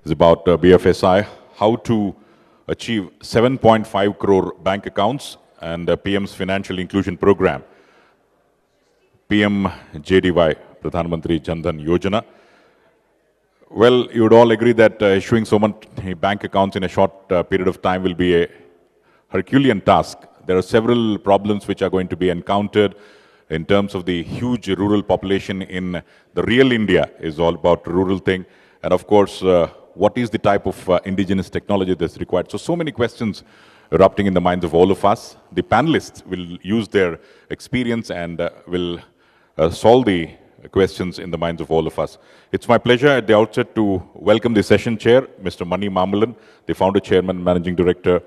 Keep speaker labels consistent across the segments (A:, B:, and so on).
A: is about BFSI, how to achieve 7.5 crore bank accounts and PM's financial inclusion program. PM JDY, Pradhan Mantri Jan Dhan Yojana. Well, you would all agree that issuing so many bank accounts in a short period of time will be a Herculean task. There are several problems which are going to be encountered in terms of the huge rural population in the real India is all about rural thing. And of course, what is the type of indigenous technology that's required? So many questions erupting in the minds of all of us. The panelists will use their experience and will solve the questions in the minds of all of us. It's my pleasure at the outset to welcome the session chair, Mr. Mani Mamalan, the founder, chairman, managing director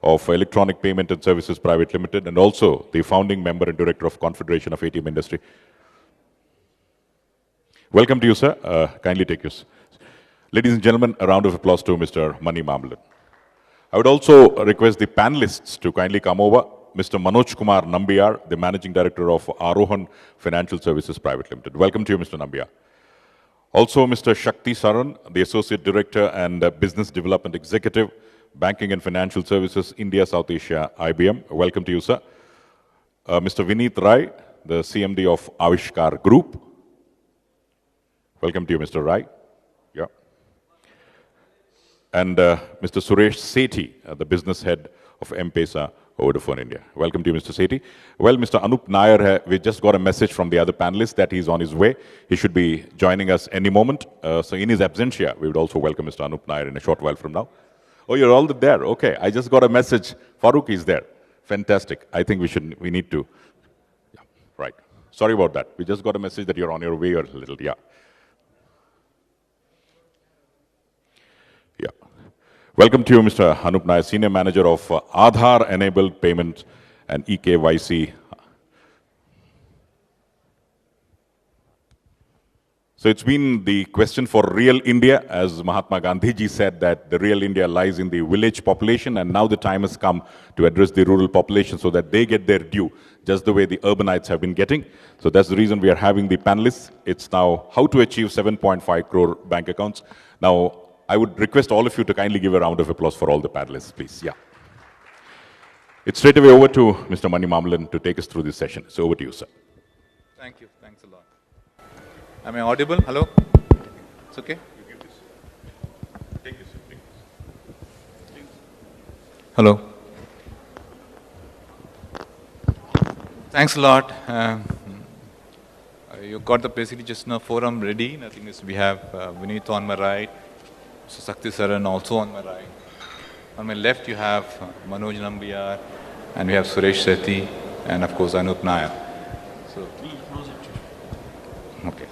A: of Electronic Payment and Services Private Limited, and also the founding member and director of Confederation of ATM Industry. Welcome to you, sir. Kindly take your seat. Ladies and gentlemen, a round of applause to Mr. Mani Mamalan. I would also request the panelists to kindly come over. Mr. Manoj Kumar Nambiar, the Managing Director of Arohan Financial Services Private Limited. Welcome to you, Mr. Nambiar. Also, Mr. Shakti Saran, the Associate Director and Business Development Executive, Banking and Financial Services, India, South Asia, IBM. Welcome to you, sir. Mr. Vineet Rai, the CMD of Avishkar Group. Welcome to you, Mr. Rai. Yeah. And Mr. Suresh Sethi, the Business Head of M-Pesa Vodafone India. Welcome to you, Mr. Sethi. Well, Mr. Anup Nair, we just got a message from the other panelists that he's on his way. He should be joining us any moment. So in his absentia, we would also welcome Mr. Anup Nair in a short while from now. Oh, you're all there. Okay, I just got a message. Farooq is there. Fantastic. I think we need to. Yeah, right. Sorry about that. We just got a message that you're on your way a little. Yeah. Yeah. Welcome to you, Mr. Anup Nair, Senior Manager of Aadhaar-enabled Payment and eKYC. So it's been the question for real India, as Mahatma Gandhi ji said that the real India lies in the village population, and now the time has come to address the rural population so that they get their due, just the way the urbanites have been getting. So that's the reason we are having the panelists. It's now how to achieve 7.5 crore bank accounts. Now, I would request all of you to kindly give a round of applause for all the panelists, please. Yeah. It's straight away over to Mr. Mani Mamalan to take us through this session. So over to you, sir.
B: Thank you. Thanks a lot. Am I audible? Hello? It's okay? Hello. Thanks a lot. You got the basically just now forum ready. Nothing is, we have Vineet on my right, so Shakti Saran also on my right. On my left you have Manoj Nambiar, and we have Suresh Sethi, and of course Anup Nair. So, okay.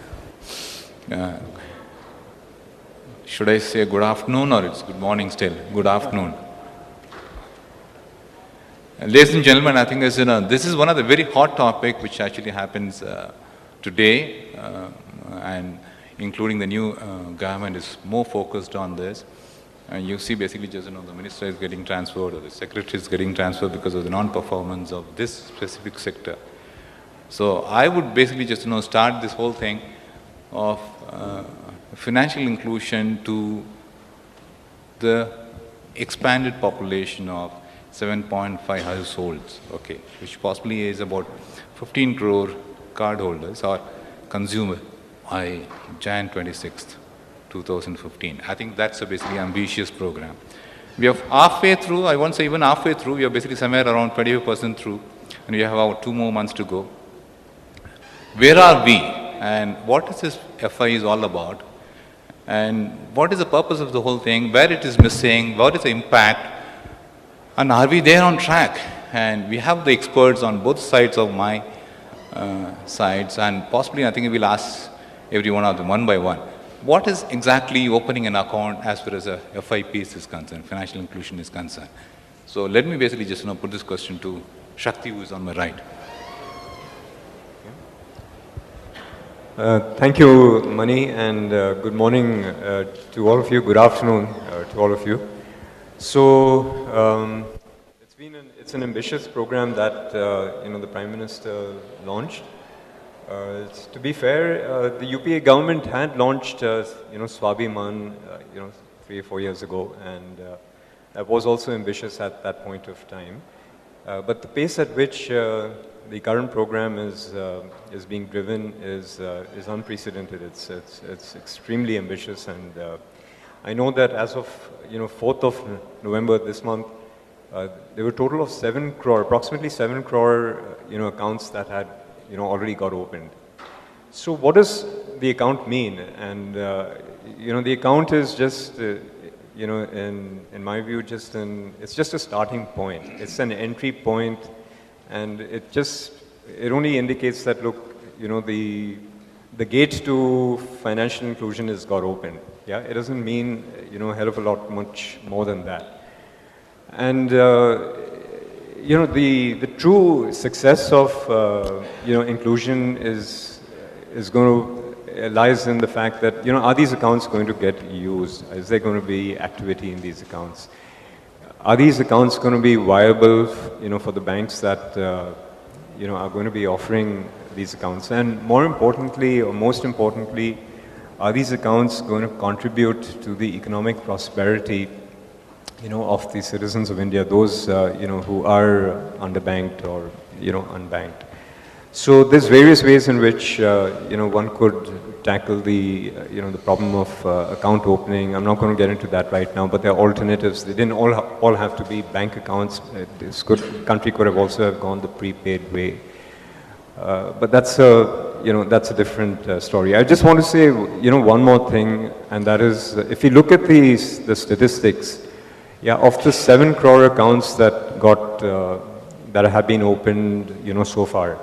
B: Should I say good afternoon or it's good morning still? Good afternoon. Ladies and gentlemen, I think this is one of the very hot topic which actually happens today, and including the new government is more focused on this. And you see basically just, the minister is getting transferred or the secretary is getting transferred because of the non-performance of this specific sector. So I would basically just, start this whole thing of financial inclusion to the expanded population of 7.5 households, okay, which possibly is about 15 crore cardholders or consumers by Jan 26th, 2015. I think that's a basically ambitious program. We are halfway through, I won't say even halfway through, we are basically somewhere around 25% through, and we have about 2 more months to go. Where are we? And what is this FI is all about? And what is the purpose of the whole thing? Where it is missing? What is the impact? And are we there on track? And we have the experts on both sides of my sides, and possibly I think we'll ask every one of them one by one. What is exactly opening an account as far as a FI piece is concerned, financial inclusion is concerned? So let me basically just put this question to Shakti, who is on my right.
C: Thank you, Mani, and good morning to all of you. Good afternoon to all of you. So it's an ambitious program that the Prime Minister launched. To be fair, the UPA government had launched Swabhiman 3 or 4 years ago, and I was also ambitious at that point of time. But the pace at which the current program is being driven is unprecedented. It's extremely ambitious, and I know that as of 4th of November this month, there were a total of 7 crore, approximately 7 crore, accounts that had, already got opened. So what does the account mean? And, the account is just, in my view, it's just a starting point. It's an entry point, and it only indicates that, look, the gate to financial inclusion has got opened. Yeah, it doesn't mean, a hell of a lot much more than that. And, the true success of, inclusion is lies in the fact that, are these accounts going to get used? Is there going to be activity in these accounts? Are these accounts going to be viable, for the banks that, are going to be offering these accounts? And more importantly, or most importantly, are these accounts going to contribute to the economic prosperity of the citizens of India, those, who are underbanked or, unbanked? So there's various ways in which, one could tackle the, the problem of account opening. I'm not going to get into that right now, but there are alternatives. They didn't all have to be bank accounts. This country could have also have gone the prepaid way. But that's a different story. I just want to say, one more thing, and that is, if you look at the statistics, yeah, of the 7 crore accounts that that have been opened, so far,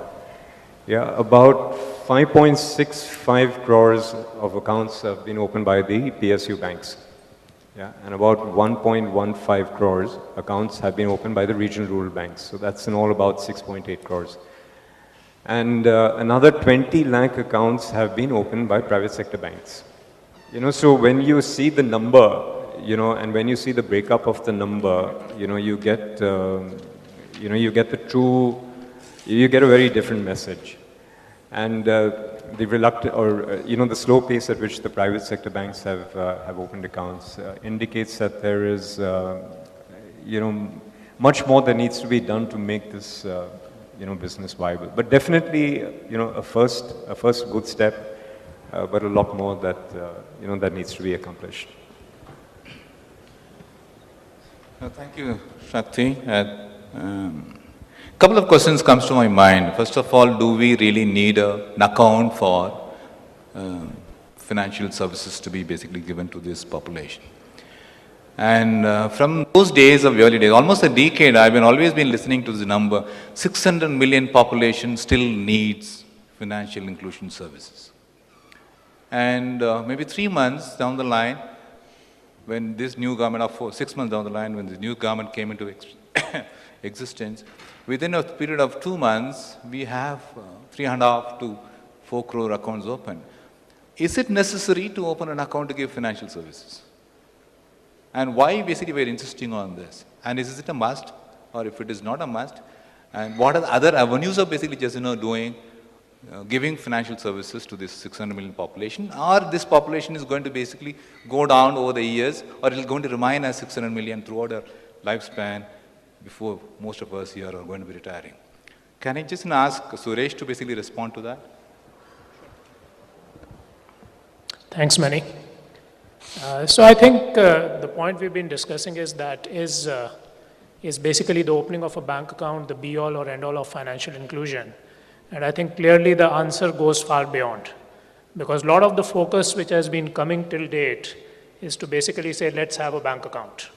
C: yeah, about 5.65 crores of accounts have been opened by the PSU banks. Yeah, and about 1.15 crores accounts have been opened by the regional rural banks. So that's in all about 6.8 crores. And another 20 lakh accounts have been opened by private sector banks. So when you see the number, and when you see the breakup of the number, you get, you get a very different message. And the reluctant, or the slow pace at which the private sector banks have opened accounts indicates that there is, much more that needs to be done to make this, business viable. But definitely, a first good step, but a lot more that, that needs to be accomplished.
B: Thank you, Shakti. Couple of questions comes to my mind. First of all, do we really need an account for financial services to be basically given to this population? And from those days of early days, almost a decade, I've always been listening to the number, 600 million population still needs financial inclusion services. And maybe 3 months down the line, when this new government, 6 months down the line, when the new government came into existence, within a period of 2 months, we have 3.5 to 4 crore accounts open. Is it necessary to open an account to give financial services? And why basically we're insisting on this? And is it a must? Or if it is not a must, and what are the other avenues of basically just doing, giving financial services to this 600 million population? Or this population is going to basically go down over the years, or it is going to remain as 600 million throughout our lifespan before most of us here are going to be retiring? Can I just ask Suresh to basically respond to that?
D: Thanks, Mani. So I think the point we've been discussing is basically the opening of a bank account, the be-all or end-all of financial inclusion. And I think clearly the answer goes far beyond. Because a lot of the focus which has been coming till date is to basically say, let's have a bank account.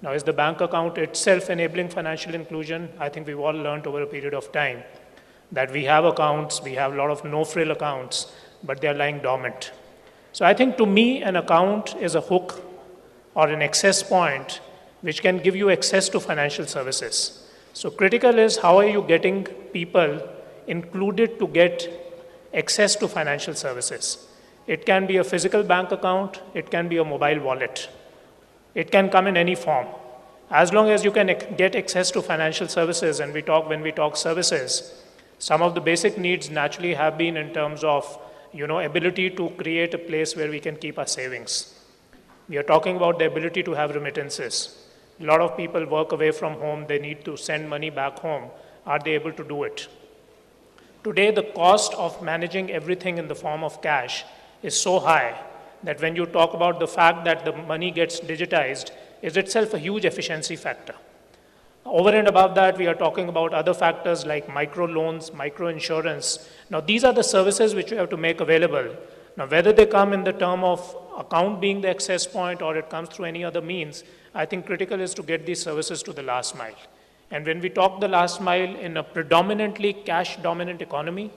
D: Now, is the bank account itself enabling financial inclusion? I think we've all learned over a period of time that we have accounts, we have a lot of no-frill accounts, but they're lying dormant. So I think to me, an account is a hook or an access point which can give you access to financial services. So critical is how are you getting people included to get access to financial services. It can be a physical bank account, it can be a mobile wallet. It can come in any form. As long as you can get access to financial services, and when we talk services, some of the basic needs naturally have been in terms of ability to create a place where we can keep our savings. We are talking about the ability to have remittances. A lot of people work away from home, they need to send money back home. Are they able to do it? Today, the cost of managing everything in the form of cash is so high that when you talk about the fact that the money gets digitized is itself a huge efficiency factor. Over and above that, we are talking about other factors like micro loans, micro insurance. Now, these are the services which we have to make available. Now, whether they come in the term of account being the access point or it comes through any other means, I think critical is to get these services to the last mile. And when we talk the last mile in a predominantly cash-dominant economy,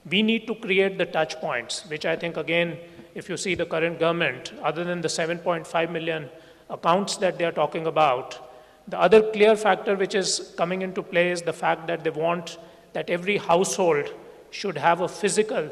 D: we need to create the touch points, which I think, again, if you see the current government, other than the 7.5 million accounts that they are talking about, the other clear factor which is coming into play is the fact that they want that every household should have a physical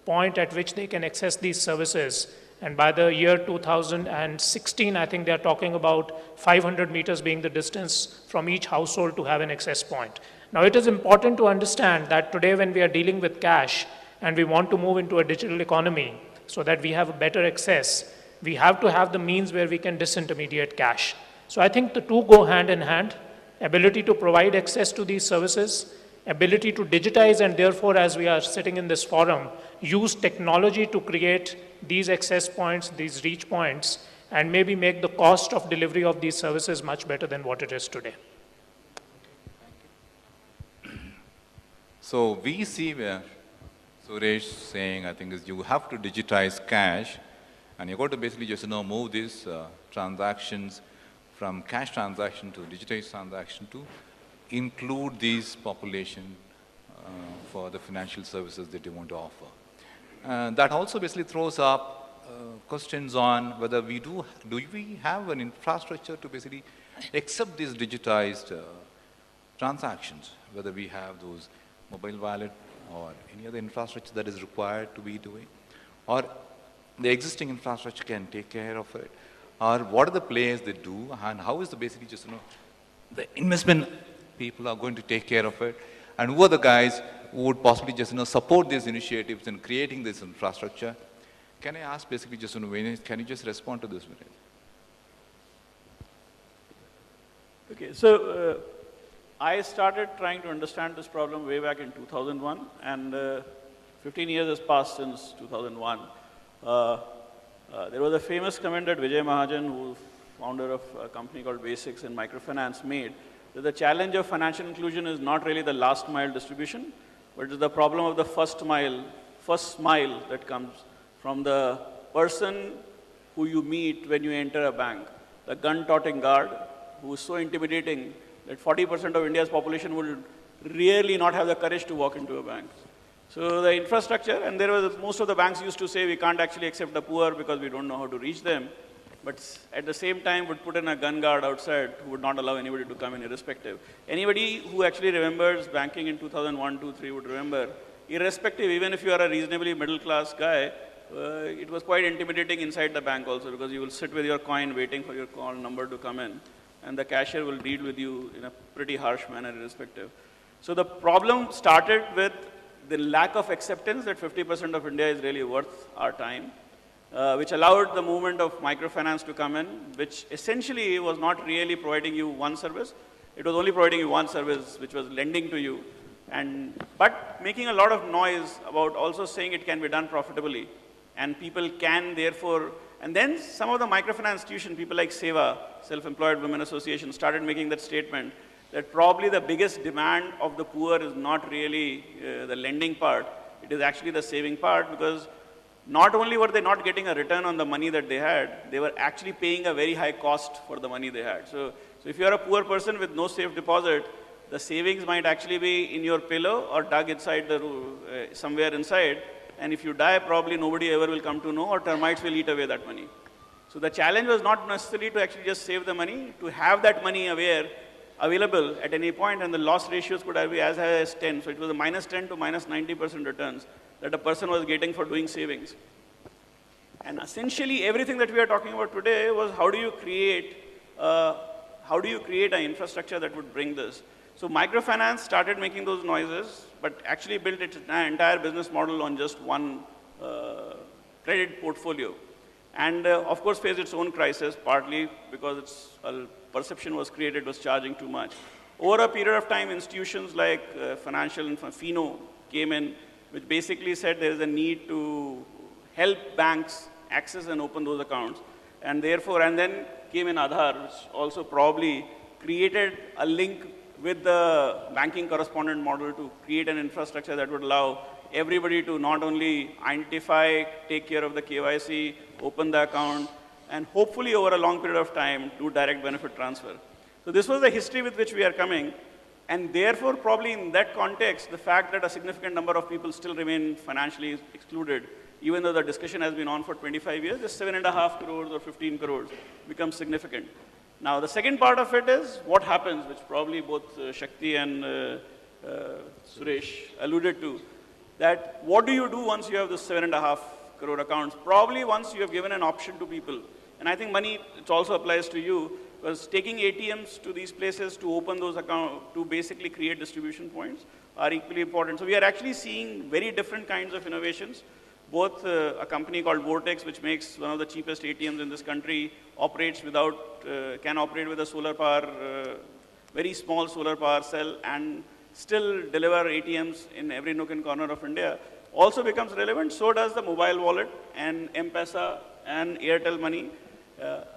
D: point at which they can access these services. And by the year 2016, I think they are talking about 500 meters being the distance from each household to have an access point. Now, it is important to understand that today when we are dealing with cash and we want to move into a digital economy so that we have a better access, we have to have the means where we can disintermediate cash. So I think the two go hand in hand, ability to provide access to these services, ability to digitize, and therefore, as we are sitting in this forum, use technology to create these access points, these reach points, and maybe make the cost of delivery of these services much better than what it is today.
B: So we see where Suresh saying, I think, is you have to digitize cash, and you've got to basically just move these transactions from cash transaction to digitized transaction to include these population for the financial services that you want to offer. That also basically throws up questions on whether do we have an infrastructure to basically accept these digitized transactions, whether we have those mobile wallet or any other infrastructure that is required to be doing, or the existing infrastructure can take care of it, or what are the players that do, and how is the basically just the investment people are going to take care of it, and who are the guys who would possibly just support these initiatives in creating this infrastructure. Can I ask basically just Vineet, can you just respond to this, Vineet?
E: Okay, so I started trying to understand this problem way back in 2001, and 15 years has passed since 2001. There was a famous comment that Vijay Mahajan, who's founder of a company called Basics in microfinance, made, that the challenge of financial inclusion is not really the last mile distribution, but it's the problem of the first mile that comes from the person who you meet when you enter a bank, the gun-toting guard, who is so intimidating that 40% of India's population would really not have the courage to walk into a bank. So the infrastructure, and most of the banks used to say we can't actually accept the poor because we don't know how to reach them, but at the same time would put in a gun guard outside who would not allow anybody to come in irrespective. Anybody who actually remembers banking in 2001, 2, 3 would remember, irrespective, even if you are a reasonably middle class guy, it was quite intimidating inside the bank also, because you will sit with your coin waiting for your call number to come in, and the cashier will deal with you in a pretty harsh manner irrespective. So the problem started with the lack of acceptance that 50% of India is really worth our time, which allowed the movement of microfinance to come in, which essentially was not really providing you one service. It was only providing you one service, which was lending to you, but making a lot of noise about also saying it can be done profitably, and people can therefore, and then some of the microfinance institutions, people like SEWA, Self-Employed Women Association, started making that statement that probably the biggest demand of the poor is not really the lending part, it is actually the saving part, because not only were they not getting a return on the money that they had, they were actually paying a very high cost for the money they had. So if you are a poor person with no safe deposit, the savings might actually be in your pillow or dug inside somewhere inside, and if you die, probably nobody ever will come to know, or termites will eat away that money. So the challenge was not necessarily to actually just save the money, to have that money available at any point, and the loss ratios could be as high as 10. So it was a minus 10 to minus 90% returns that a person was getting for doing savings. And essentially everything that we are talking about today was how do you create an infrastructure that would bring this. So microfinance started making those noises, but actually built its entire business model on just one credit portfolio. and of course faced its own crisis, partly because its perception was created was charging too much. Over a period of time, institutions like Financial and FINO came in, which basically said there is a need to help banks access and open those accounts. And therefore, and then came in Aadhaar, which also probably created a link with the banking correspondent model to create an infrastructure that would allow everybody to not only identify, take care of the KYC, open the account, and hopefully over a long period of time do direct benefit transfer. So this was the history with which we are coming, and therefore probably in that context, the fact that a significant number of people still remain financially excluded, even though the discussion has been on for 25 years, just 7.5 crores or 15 crores becomes significant. Now the second part of it is what happens, which probably both Shakti and Suresh alluded to, that what do you do once you have this 7.5 crore accounts? Probably once you have given an option to people. And I think Mani, it also applies to you, because taking ATMs to these places to open those accounts, to basically create distribution points are equally important. So we are actually seeing very different kinds of innovations. Both a company called Vortex, which makes one of the cheapest ATMs in this country, operates without, can operate with a solar power, very small solar power cell, and still deliver ATMs in every nook and corner of India, also becomes relevant. So does the mobile wallet and M-Pesa and Airtel Money.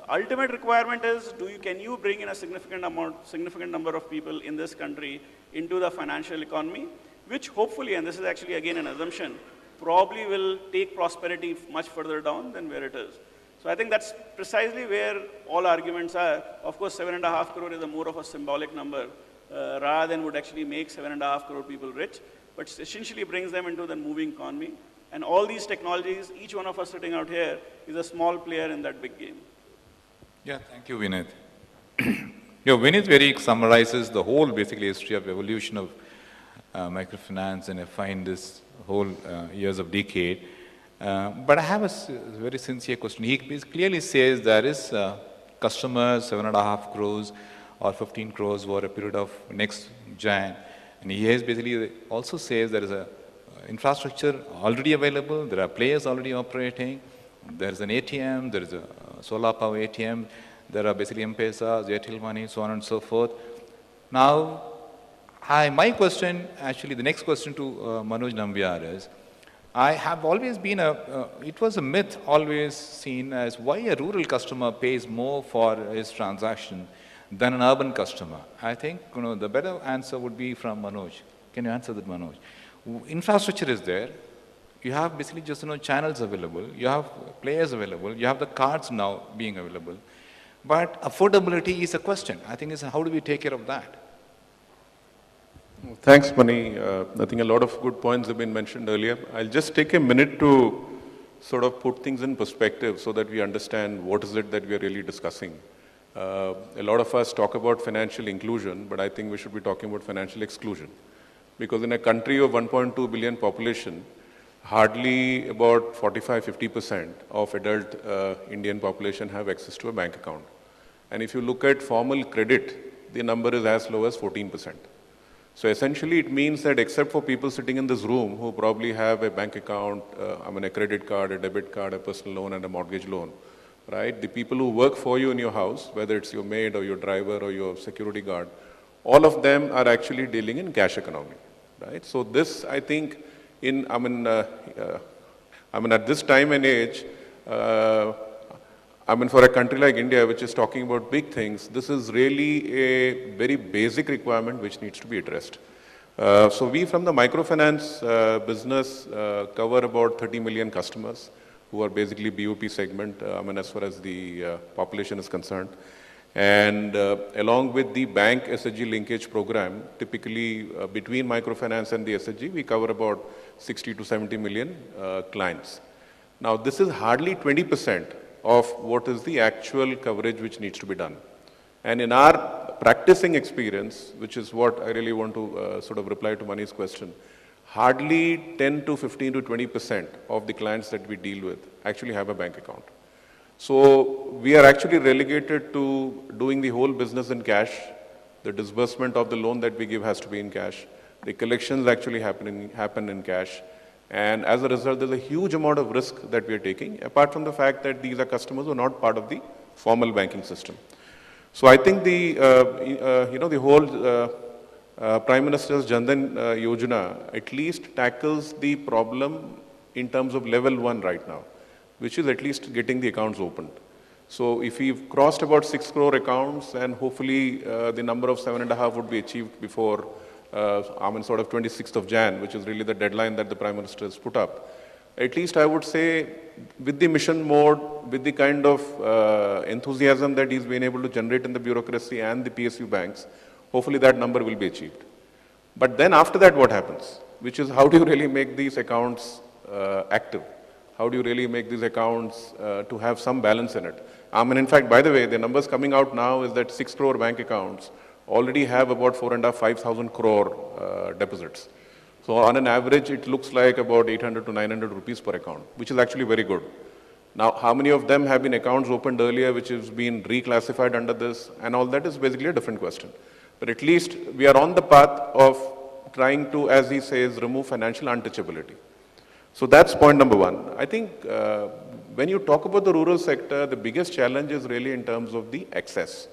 E: Ultimate requirement is, can you bring in a significant number of people in this country into the financial economy, which hopefully, and this is actually again an assumption, probably will take prosperity much further down than where it is. So I think that's precisely where all arguments are. Of course, 7.5 crore is a more of a symbolic number, rather than would actually make 7.5 crore people rich, but essentially brings them into the moving economy. And all these technologies, each one of us sitting out here is a small player in that big game.
B: Yeah, thank you, Vinith. Vinith very summarizes the whole basically history of evolution of microfinance, and I find this whole years of decade. But I have a very sincere question. He clearly says there is customers, 7.5 crores or 15 crores over a period of next Jan. And he has basically also says there is a infrastructure already available, there are players already operating, there is an ATM, there is a solar power ATM, there are basically M-Pesa, Airtel Money, so on and so forth. Now, my question, actually the next question to Manoj Nambiar is, I have always been it was a myth always seen as why a rural customer pays more for his transaction than an urban customer. I think the better answer would be from Manoj. Can you answer that, Manoj? Infrastructure is there. You have basically just channels available. You have players available. You have the cards now being available. But affordability is a question. I think it's how do we take care of that?
F: Thanks, Mani. I think a lot of good points have been mentioned earlier. I'll just take a minute to sort of put things in perspective so that we understand what is it that we are really discussing. A lot of us talk about financial inclusion, but I think we should be talking about financial exclusion. Because in a country of 1.2 billion population, hardly about 45-50% of adult Indian population have access to a bank account. And if you look at formal credit, the number is as low as 14%. So essentially it means that except for people sitting in this room who probably have a bank account, a credit card, a debit card, a personal loan and a mortgage loan, right? The people who work for you in your house, whether it's your maid or your driver or your security guard, all of them are actually dealing in cash economy, right? So this, I think, at this time and age, for a country like India, which is talking about big things, this is really a very basic requirement which needs to be addressed. So we from the microfinance business cover about 30 million customers who are basically BOP segment, as far as the population is concerned. And along with the bank SHG linkage program, typically between microfinance and the SHG, we cover about 60 to 70 million clients. Now, this is hardly 20% of what is the actual coverage which needs to be done. And in our practicing experience, which is what I really want to sort of reply to Mani's question, hardly 10 to 15 to 20% of the clients that we deal with actually have a bank account. So we are actually relegated to doing the whole business in cash. The disbursement of the loan that we give has to be in cash. The collections actually happen in cash. And as a result, there's a huge amount of risk that we are taking, apart from the fact that these are customers who are not part of the formal banking system. So I think the whole Prime Minister's Jan Dhan Yojana at least tackles the problem in terms of level 1 right now, which is at least getting the accounts opened. So if we've crossed about 6 crore accounts, and hopefully the number of 7.5 would be achieved before, sort of 26th of Jan, which is really the deadline that the Prime Minister has put up. At least I would say, with the mission mode, with the kind of enthusiasm that he's been able to generate in the bureaucracy and the PSU banks, hopefully that number will be achieved. But then after that, what happens? Which is, how do you really make these accounts active? How do you really make these accounts to have some balance in it? In fact, by the way, the numbers coming out now is that 6 crore bank accounts already have about 4,500 crore deposits. So on an average, it looks like about 800 to 900 rupees per account, which is actually very good. Now, how many of them have been accounts opened earlier, which has been reclassified under this, and all that is basically a different question. But at least we are on the path of trying to, as he says, remove financial untouchability. So that's point number one. I think when you talk about the rural sector, the biggest challenge is really in terms of the access.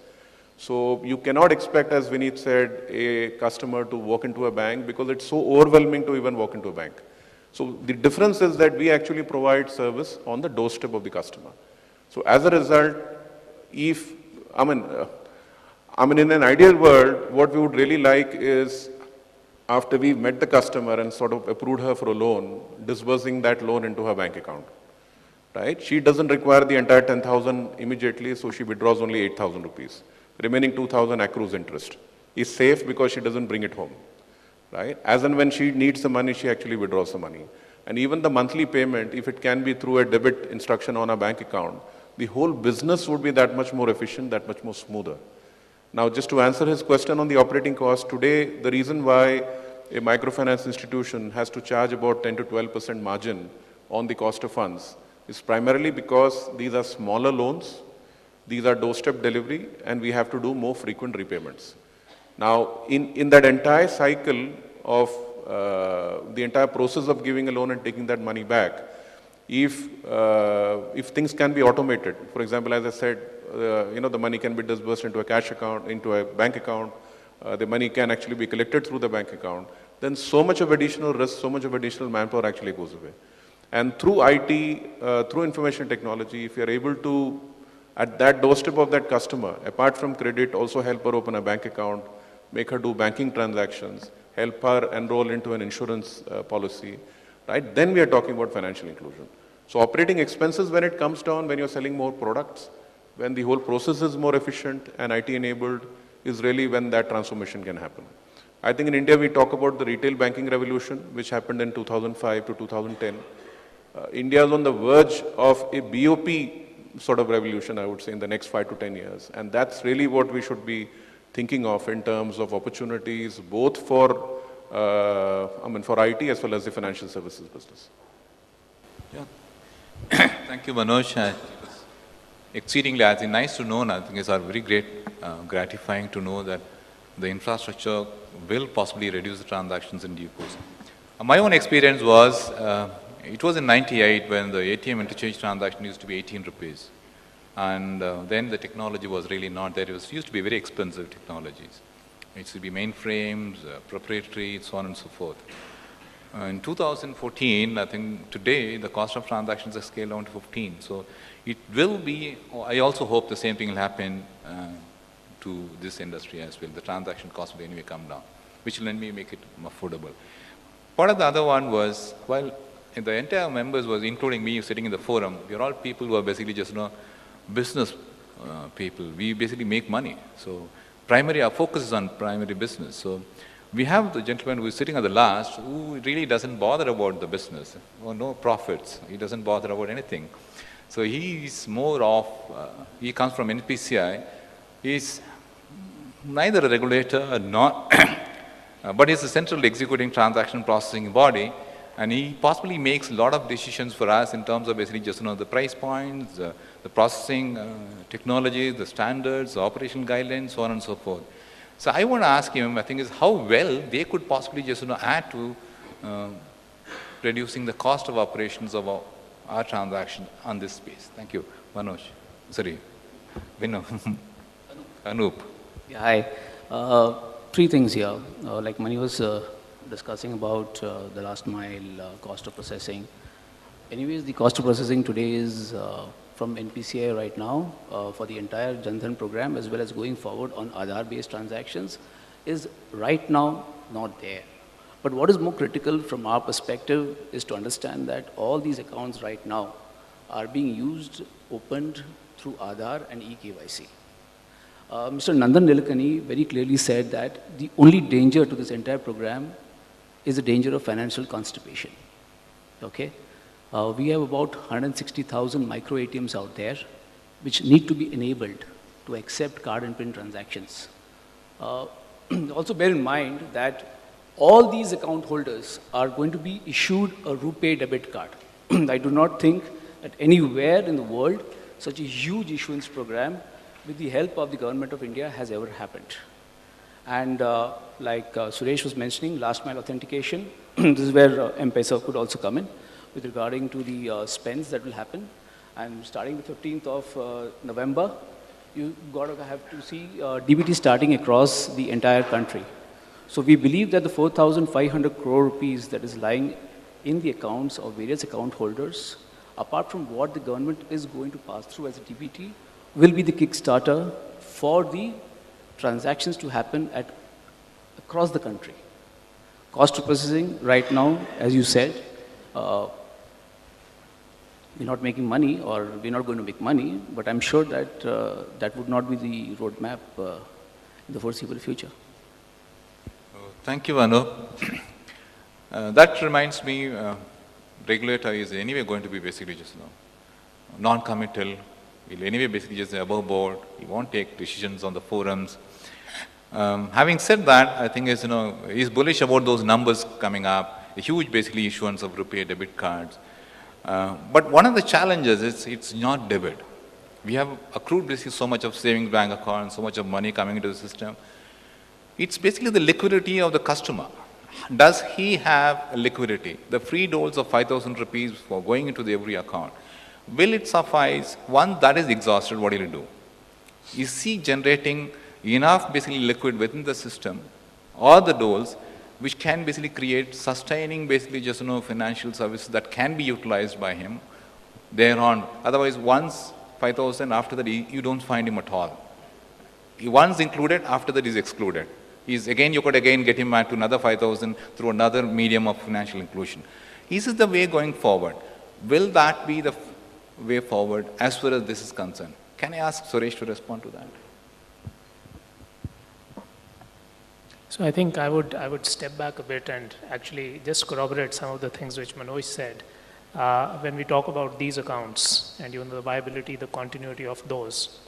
F: So you cannot expect, as Vineet said, a customer to walk into a bank because it's so overwhelming to even walk into a bank. So the difference is that we actually provide service on the doorstep of the customer. So as a result, if, in an ideal world, what we would really like is, after we've met the customer and sort of approved her for a loan, disbursing that loan into her bank account, right? She doesn't require the entire 10,000 immediately, so she withdraws only 8,000 rupees. Remaining 2,000 accrues interest. Is safe because she doesn't bring it home, right? As and when she needs the money, she actually withdraws the money. And even the monthly payment, if it can be through a debit instruction on a bank account, the whole business would be that much more efficient, that much more smoother. Now, just to answer his question on the operating cost, today, the reason why a microfinance institution has to charge about 10 to 12% margin on the cost of funds is primarily because these are smaller loans, these are doorstep delivery, and we have to do more frequent repayments. Now, in that entire cycle of the entire process of giving a loan and taking that money back, if things can be automated, for example, as I said, the money can be disbursed into a cash account, into a bank account, the money can actually be collected through the bank account, then so much of additional risk, so much of additional manpower actually goes away. And through IT, through information technology, if you are able to, at that doorstep of that customer, apart from credit, also help her open a bank account, make her do banking transactions, help her enroll into an insurance policy, right? Then we are talking about financial inclusion. So operating expenses, when it comes down, when you're selling more products, when the whole process is more efficient and IT enabled, is really when that transformation can happen. I think in India, we talk about the retail banking revolution, which happened in 2005 to 2010. India is on the verge of a BOP sort of revolution, I would say, in the next 5 to 10 years. And that's really what we should be thinking of in terms of opportunities, both for IT as well as the financial services business.
B: Yeah. Thank you, Manoj. Exceedingly, I think, nice to know, and I think it's very great, gratifying to know that the infrastructure will possibly reduce the transactions in due course. My own experience was, it was in 98 when the ATM interchange transaction used to be 18 rupees. And then the technology was really not there. It used to be very expensive technologies. It used to be mainframes, proprietary, so on and so forth. In 2014, I think today, the cost of transactions has scaled down to 15. So it will be, I also hope the same thing will happen to this industry as well. The transaction cost will anyway come down, which will anyway make it affordable. Part of the other one was, while the entire members was, including me sitting in the forum, we are all people who are basically just business people. We basically make money. So our focus is on primary business. So we have the gentleman who is sitting at the last who really doesn't bother about the business or no profits. He doesn't bother about anything. So he's more of, he comes from NPCI. He's neither a regulator nor, but he's a central executing transaction processing body. And he possibly makes a lot of decisions for us in terms of basically just the price points, the processing technology, the standards, the operational guidelines, so on and so forth. So I want to ask him, I think, is how well they could possibly just add to reducing the cost of operations of our transaction on this space. Thank you. Manoj. Sorry. Vinu. Anup.
G: Yeah, hi. Three things here. Like Mani was discussing about the last mile cost of processing. Anyways, the cost of processing today is from NPCI right now for the entire Jan Dhan program as well as going forward on Aadhaar-based transactions is right now not there. But what is more critical from our perspective is to understand that all these accounts right now are being used, opened through Aadhaar and eKYC. Mr. Nandan Nilekani very clearly said that the only danger to this entire program is the danger of financial constipation. Okay? We have about 160,000 micro ATMs out there which need to be enabled to accept card and PIN transactions. Also bear in mind that all these account holders are going to be issued a RuPay debit card. I do not think that anywhere in the world such a huge issuance program with the help of the government of India has ever happened. And like Suresh was mentioning, last mile authentication, this is where M-Pesa could also come in with regarding to the spends that will happen. And starting the 15th of November, you got to have to see DBT starting across the entire country. So we believe that the 4,500 crore rupees that is lying in the accounts of various account holders, apart from what the government is going to pass through as a DBT, will be the kickstarter for the transactions to happen across the country. Cost of processing right now, as you said, we're not making money or we're not going to make money, but I'm sure that that would not be the roadmap in the foreseeable future.
B: Thank you, Anu. That reminds me, regulator is anyway going to be basically just non-committal. He'll anyway basically just above board. He won't take decisions on the forums. Having said that, I think he's bullish about those numbers coming up, a huge basically issuance of RuPay debit cards. But one of the challenges is it's not debit. We have accrued basically so much of savings bank account, so much of money coming into the system. It's basically the liquidity of the customer. Does he have a liquidity? The free doles of 5,000 rupees for going into every account. Will it suffice? Once that is exhausted, what will he do? Is he generating enough basically liquid within the system or the doles which can basically create sustaining basically just financial services that can be utilized by him thereon? Otherwise, once 5,000, after that you don't find him at all. Once included, after that is excluded. You could again get him back to another 5,000 through another medium of financial inclusion. Is this the way going forward? Will that be the way forward as far as this is concerned? Can I ask Suresh to respond to that?
D: So I think I would step back a bit and actually just corroborate some of the things which Manoj said. When we talk about these accounts and even the viability, the continuity of those,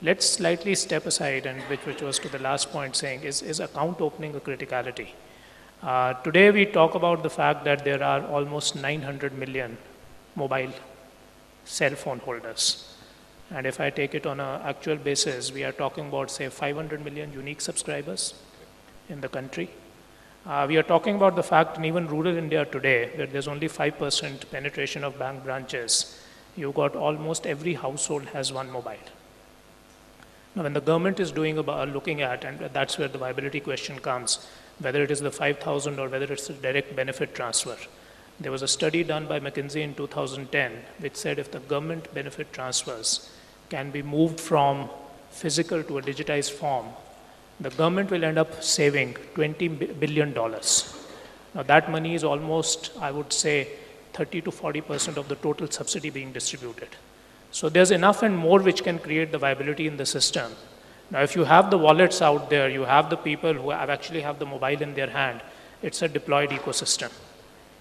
D: let's slightly step aside, and which was to the last point saying, is account opening a criticality? Today we talk about the fact that there are almost 900 million mobile cell phone holders. And if I take it on an actual basis, we are talking about, say, 500 million unique subscribers in the country. We are talking about the fact in even rural India today, where there's only 5% penetration of bank branches, you've got almost every household has one mobile. Now, when the government is looking at, and that's where the viability question comes, whether it is the 5,000 or whether it's a direct benefit transfer. There was a study done by McKinsey in 2010, which said if the government benefit transfers can be moved from physical to a digitized form, the government will end up saving $20 billion. Now, that money is almost, I would say, 30 to 40% of the total subsidy being distributed. So there's enough and more which can create the viability in the system. Now, if you have the wallets out there, you have the people who actually have the mobile in their hand, it's a deployed ecosystem.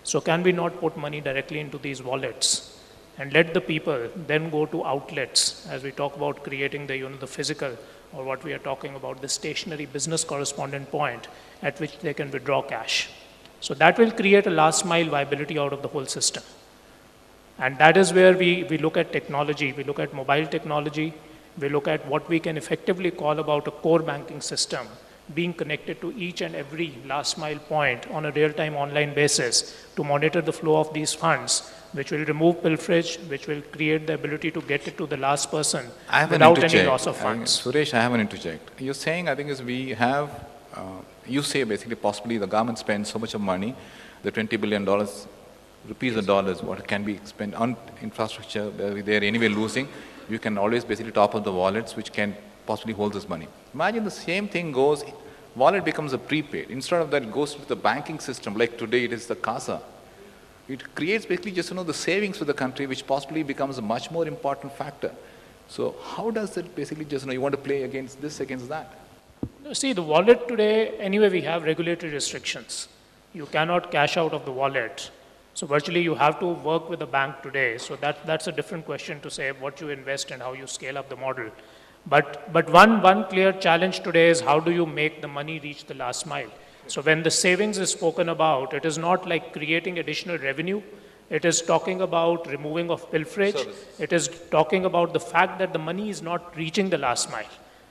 D: So can we not put money directly into these wallets and let the people then go to outlets as we talk about creating the physical, or what we are talking about, the stationary business correspondent point at which they can withdraw cash. So that will create a last mile viability out of the whole system. And that is where we look at technology, we look at mobile technology, we look at what we can effectively call about a core banking system, being connected to each and every last mile point on a real-time online basis to monitor the flow of these funds, which will remove pilferage, which will create the ability to get it to the last person without any loss of funds.
B: Suresh, I have an interject. You're saying, I think, is we have, you say basically possibly the government spends so much of money, the $20 billion, rupees or dollars, what can be spent on infrastructure, they're anyway losing. You can always basically top up the wallets, which can possibly hold this money. Imagine the same thing goes, wallet becomes a prepaid. Instead of that, it goes to the banking system, like today it is the CASA. It creates basically just, the savings for the country, which possibly becomes a much more important factor. So how does it basically just, you want to play against this, against that?
D: See, the wallet today, anyway, we have regulatory restrictions. You cannot cash out of the wallet. So virtually you have to work with the bank today. So that's a different question to say what you invest and how you scale up the model. But one clear challenge today is how do you make the money reach the last mile? So when the savings is spoken about, it is not like creating additional revenue. It is talking about removing of pilferage. It is talking about the fact that the money is not reaching the last mile.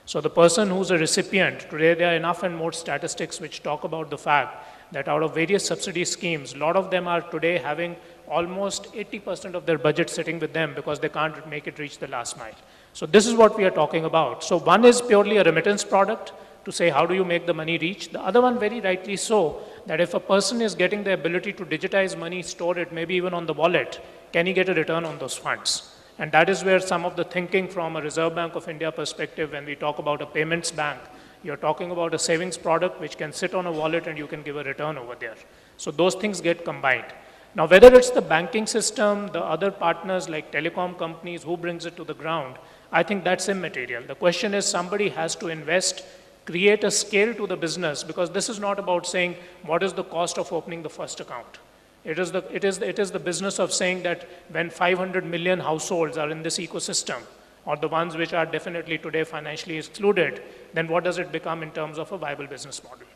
D: So the person who's a recipient, today there are enough and more statistics which talk about the fact that out of various subsidy schemes, a lot of them are today having almost 80% of their budget sitting with them because they can't make it reach the last mile. So this is what we are talking about. So one is purely a remittance product to say how do you make the money reach. The other one very rightly so, that if a person is getting the ability to digitize money, store it, maybe even on the wallet, can he get a return on those funds? And that is where some of the thinking from a Reserve Bank of India perspective, when we talk about a payments bank, you're talking about a savings product which can sit on a wallet and you can give a return over there. So those things get combined. Now, whether it's the banking system, the other partners like telecom companies, who brings it to the ground, I think that's immaterial. The question is somebody has to invest, create a scale to the business, because this is not about saying what is the cost of opening the first account. It is the business of saying that when 500 million households are in this ecosystem, or the ones which are definitely today financially excluded, then what does it become in terms of a viable business model?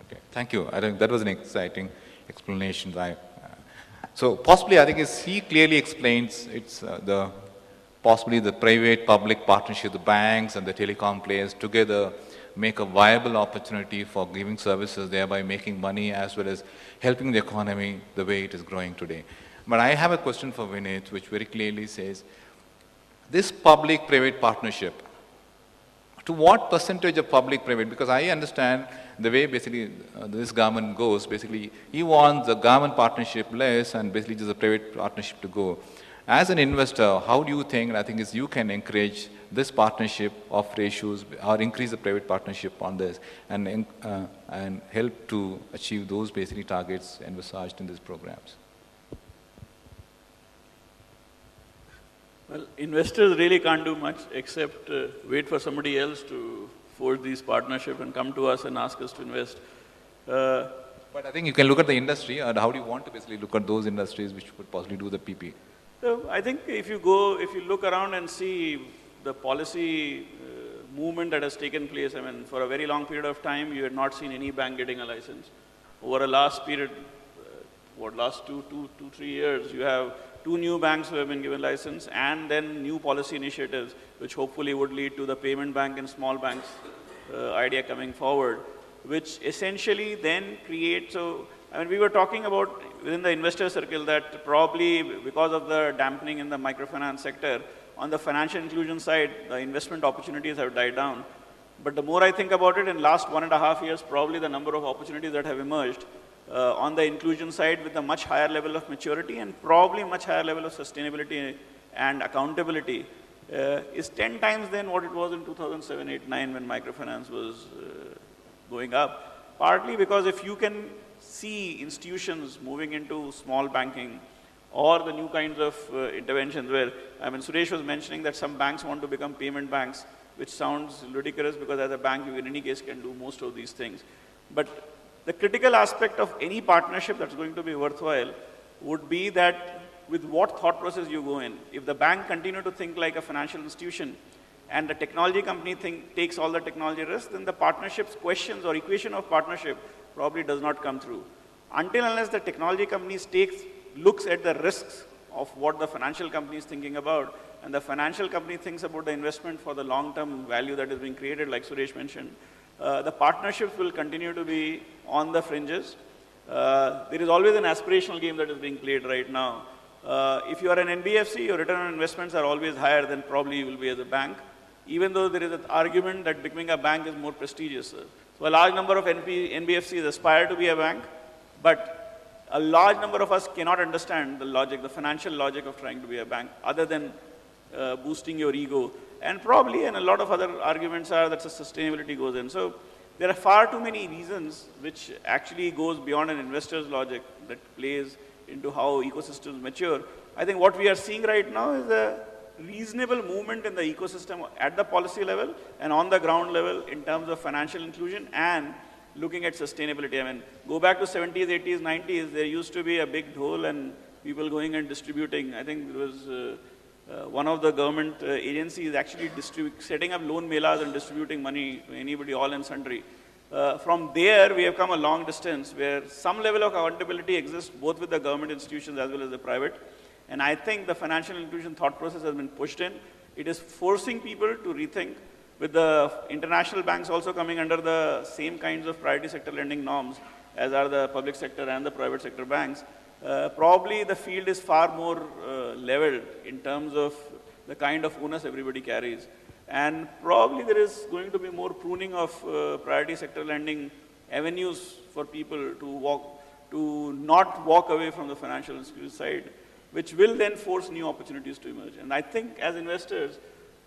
B: Okay, thank you. I think that was an exciting explanation. So possibly, I think as he clearly explains, it's possibly the private-public partnership, the banks and the telecom players together make a viable opportunity for giving services, thereby making money as well as helping the economy the way it is growing today. But I have a question for Vinit, which very clearly says, this public-private partnership, to what percentage of public-private? Because I understand the way basically this government goes, basically he wants the government partnership less and basically just a private partnership to go. As an investor, how do you think, and I think is you can encourage this partnership of ratios or increase the private partnership on this and help to achieve those basically targets envisaged in these programs?
E: Well, investors really can't do much except wait for somebody else to forge these partnerships and come to us and ask us to invest.
B: But I think you can look at the industry, and how do you want to basically look at those industries which would possibly do the PP?
E: So I think if you look around and see the policy movement that has taken place, I mean, for a very long period of time, you had not seen any bank getting a license. Over a last period, last 3 years, you have 2 new banks who have been given license, and then new policy initiatives, which hopefully would lead to the payment bank and small banks idea coming forward, which essentially then create, so, I mean, we were talking about within the investor circle that probably because of the dampening in the microfinance sector, on the financial inclusion side, the investment opportunities have died down. But the more I think about it, in last 1.5 years, probably the number of opportunities that have emerged on the inclusion side with a much higher level of maturity and probably much higher level of sustainability and accountability is 10 times than what it was in 2007, 8, 9 when microfinance was going up. Partly because if you can see institutions moving into small banking or the new kinds of interventions where, I mean, Suresh was mentioning that some banks want to become payment banks, which sounds ludicrous because as a bank you in any case can do most of these things. But the critical aspect of any partnership that's going to be worthwhile would be that with what thought process you go in. If the bank continue to think like a financial institution and the technology company takes all the technology risks, then the partnership's questions or equation of partnership probably does not come through. Until unless the technology companies looks at the risks of what the financial company is thinking about, and the financial company thinks about the investment for the long-term value that is being created, like Suresh mentioned, The partnerships will continue to be on the fringes. There is always an aspirational game that is being played right now. If you are an NBFC, your return on investments are always higher than probably you will be as a bank, even though there is an argument that becoming a bank is more prestigious. So a large number of NBFCs aspire to be a bank, but a large number of us cannot understand the logic, the financial logic of trying to be a bank, other than boosting your ego. And probably, and a lot of other arguments are that sustainability goes in. So there are far too many reasons which actually goes beyond an investor's logic that plays into how ecosystems mature. I think what we are seeing right now is a reasonable movement in the ecosystem at the policy level and on the ground level in terms of financial inclusion and looking at sustainability. I mean, go back to 70s, 80s, 90s, there used to be a big dhol and people going and distributing. I think there was one of the government agencies actually setting up loan melas and distributing money to anybody, all and sundry. From there, we have come a long distance where some level of accountability exists both with the government institutions as well as the private. And I think the financial inclusion thought process has been pushed in. It is forcing people to rethink, with the international banks also coming under the same kinds of priority sector lending norms as are the public sector and the private sector banks. Probably the field is far more leveled in terms of the kind of onus everybody carries. And probably there is going to be more pruning of priority sector lending avenues for people to not walk away from the financial institution side, which will then force new opportunities to emerge. And I think as investors,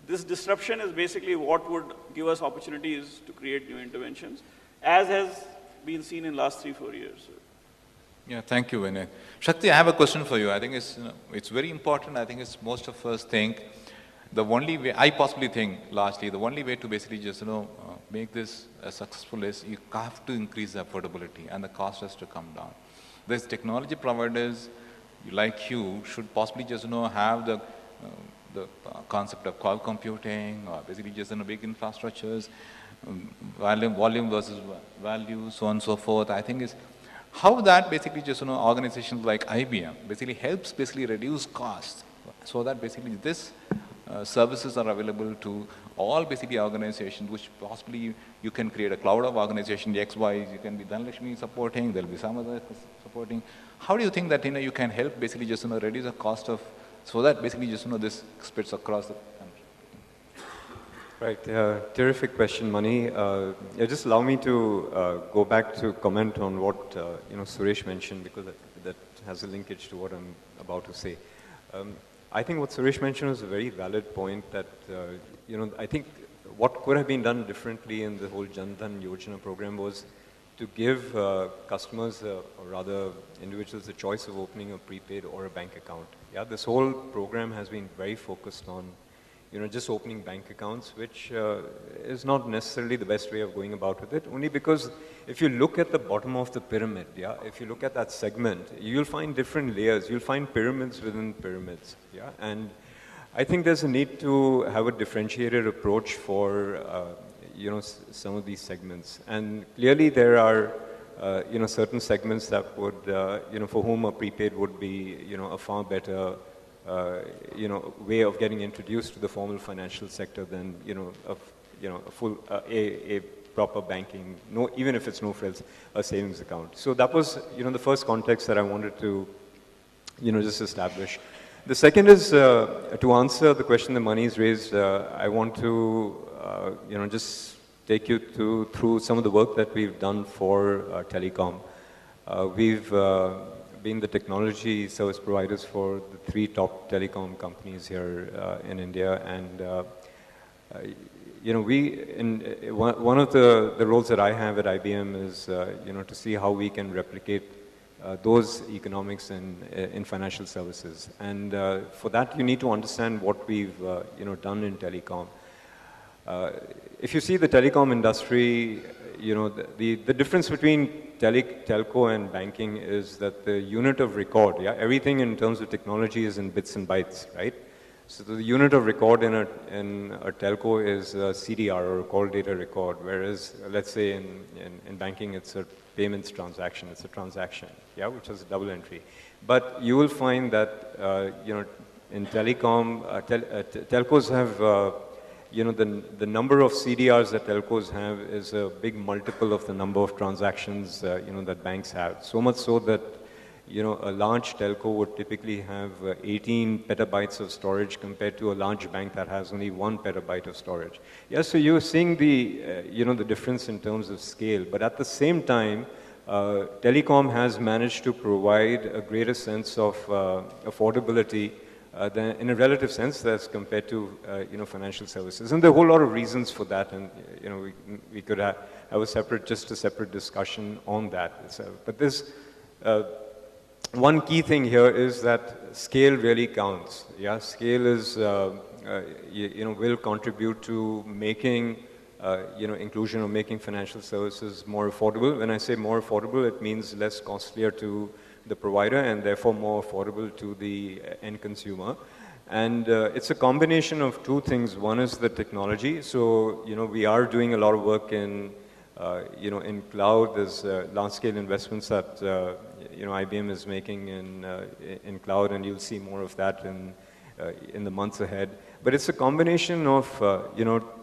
E: this disruption is basically what would give us opportunities to create new interventions, as has been seen in the last 3-4 years.
B: Yeah, thank you, Vinay. Shakti, I have a question for you. I think it's very important. I think it's most of us think the only way, I possibly think largely, the only way to basically just, make this successful is you have to increase the affordability and the cost has to come down. These technology providers like you should possibly just, have the concept of cloud computing or basically just, big infrastructures, volume versus value, so on and so forth. I think is how that basically just, organizations like IBM basically helps basically reduce costs so that basically this services are available to all basically organizations, which possibly you can create a cloud of organization, the X, Y, you can be Dhanlakshmi supporting, there'll be some other supporting. How do you think that, you can help basically just, reduce the cost of, so that basically just, this spreads across the country?
C: Right, terrific question, Mani. Just allow me to go back to comment on what Suresh mentioned, because that has a linkage to what I'm about to say. I think what Suresh mentioned was a very valid point that, I think what could have been done differently in the whole Jan Dhan Yojana program was to give customers, or rather individuals, the choice of opening a prepaid or a bank account. Yeah, this whole program has been very focused on just opening bank accounts, which is not necessarily the best way of going about with it, only because if you look at the bottom of the pyramid, yeah, if you look at that segment, you'll find different layers, you'll find pyramids within pyramids, yeah, and I think there's a need to have a differentiated approach for, some of these segments, and clearly there are, certain segments that would, for whom a prepaid would be, a far better way of getting introduced to the formal financial sector than, a full, a proper banking, even if it's no frills, a savings account. So that was, the first context that I wanted to, just establish. The second is, to answer the question that Mani's raised, I want to, just take you through some of the work that we've done for telecom. We've been the technology service providers for the 3 top telecom companies here in India, and one of the roles that I have at IBM is to see how we can replicate those economics in financial services, and for that you need to understand what we've done in telecom. If you see the telecom industry, the difference between telco and banking is that the unit of record, yeah, everything in terms of technology is in bits and bytes, right? So the unit of record in a telco is a CDR, or a call data record, whereas let's say in banking it's a payments transaction, it's a transaction, yeah, which is a double entry. But you will find that in telecom, telcos have the number of CDRs that telcos have is a big multiple of the number of transactions, that banks have. So much so that, a large telco would typically have 18 petabytes of storage compared to a large bank that has only 1 petabyte of storage. Yeah, so you're seeing the difference in terms of scale. But at the same time, telecom has managed to provide a greater sense of affordability than, in a relative sense, as compared to financial services. And there are a whole lot of reasons for that, and we could have a separate discussion on that itself. But this one key thing here is that scale really counts. Yeah, scale is will contribute to making inclusion or making financial services more affordable. When I say more affordable, it means less costlier to the provider and therefore more affordable to the end consumer. And it's a combination of two things. One is the technology. So, we are doing a lot of work in cloud. There's large-scale investments that, IBM is making in cloud, and you'll see more of that in the months ahead. But it's a combination of,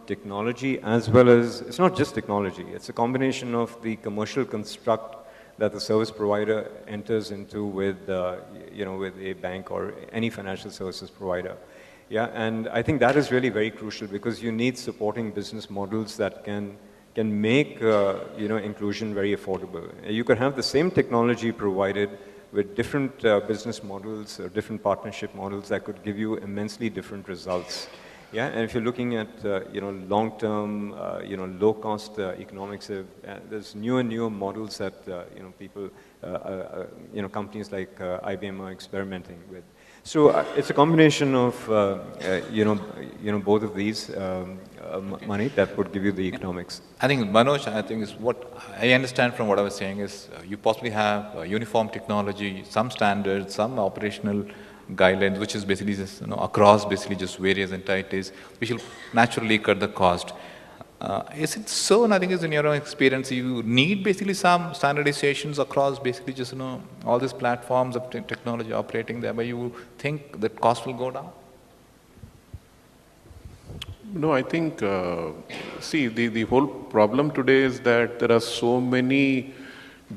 C: technology as well as, it's not just technology, it's a combination of the commercial construct that the service provider enters into with, with a bank or any financial services provider. Yeah, and I think that is really very crucial because you need supporting business models that can make, inclusion very affordable. You could have the same technology provided with different business models or different partnership models that could give you immensely different results. Yeah, and if you're looking at, long-term, low-cost economics, there's newer and newer models that, people, companies like IBM are experimenting with. So it's a combination of, both of these money that would give you the economics.
B: I think, Manoj, is what I understand from what I was saying is you possibly have uniform technology, some standards, some operational guidelines, which is basically just, across basically just various entities, which will naturally cut the cost. Is it so? And I think, is in your own experience, you need basically some standardizations across basically just, all these platforms of technology operating there, but you think that cost will go down?
F: No, I think, see, the whole problem today is that there are so many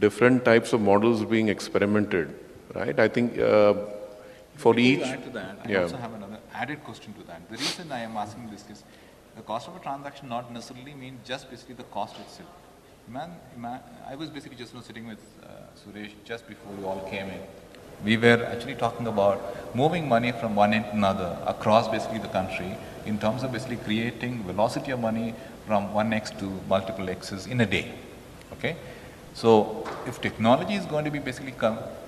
F: different types of models being experimented, right? I think for each...
B: To add to that, I also have another added question to that. The reason I am asking this is the cost of a transaction not necessarily mean just basically the cost itself. I was basically just sitting with Suresh just before you all came in. We were actually talking about moving money from one end to another across basically the country in terms of basically creating velocity of money from one X to multiple X's in a day. Okay? So if technology is going to be basically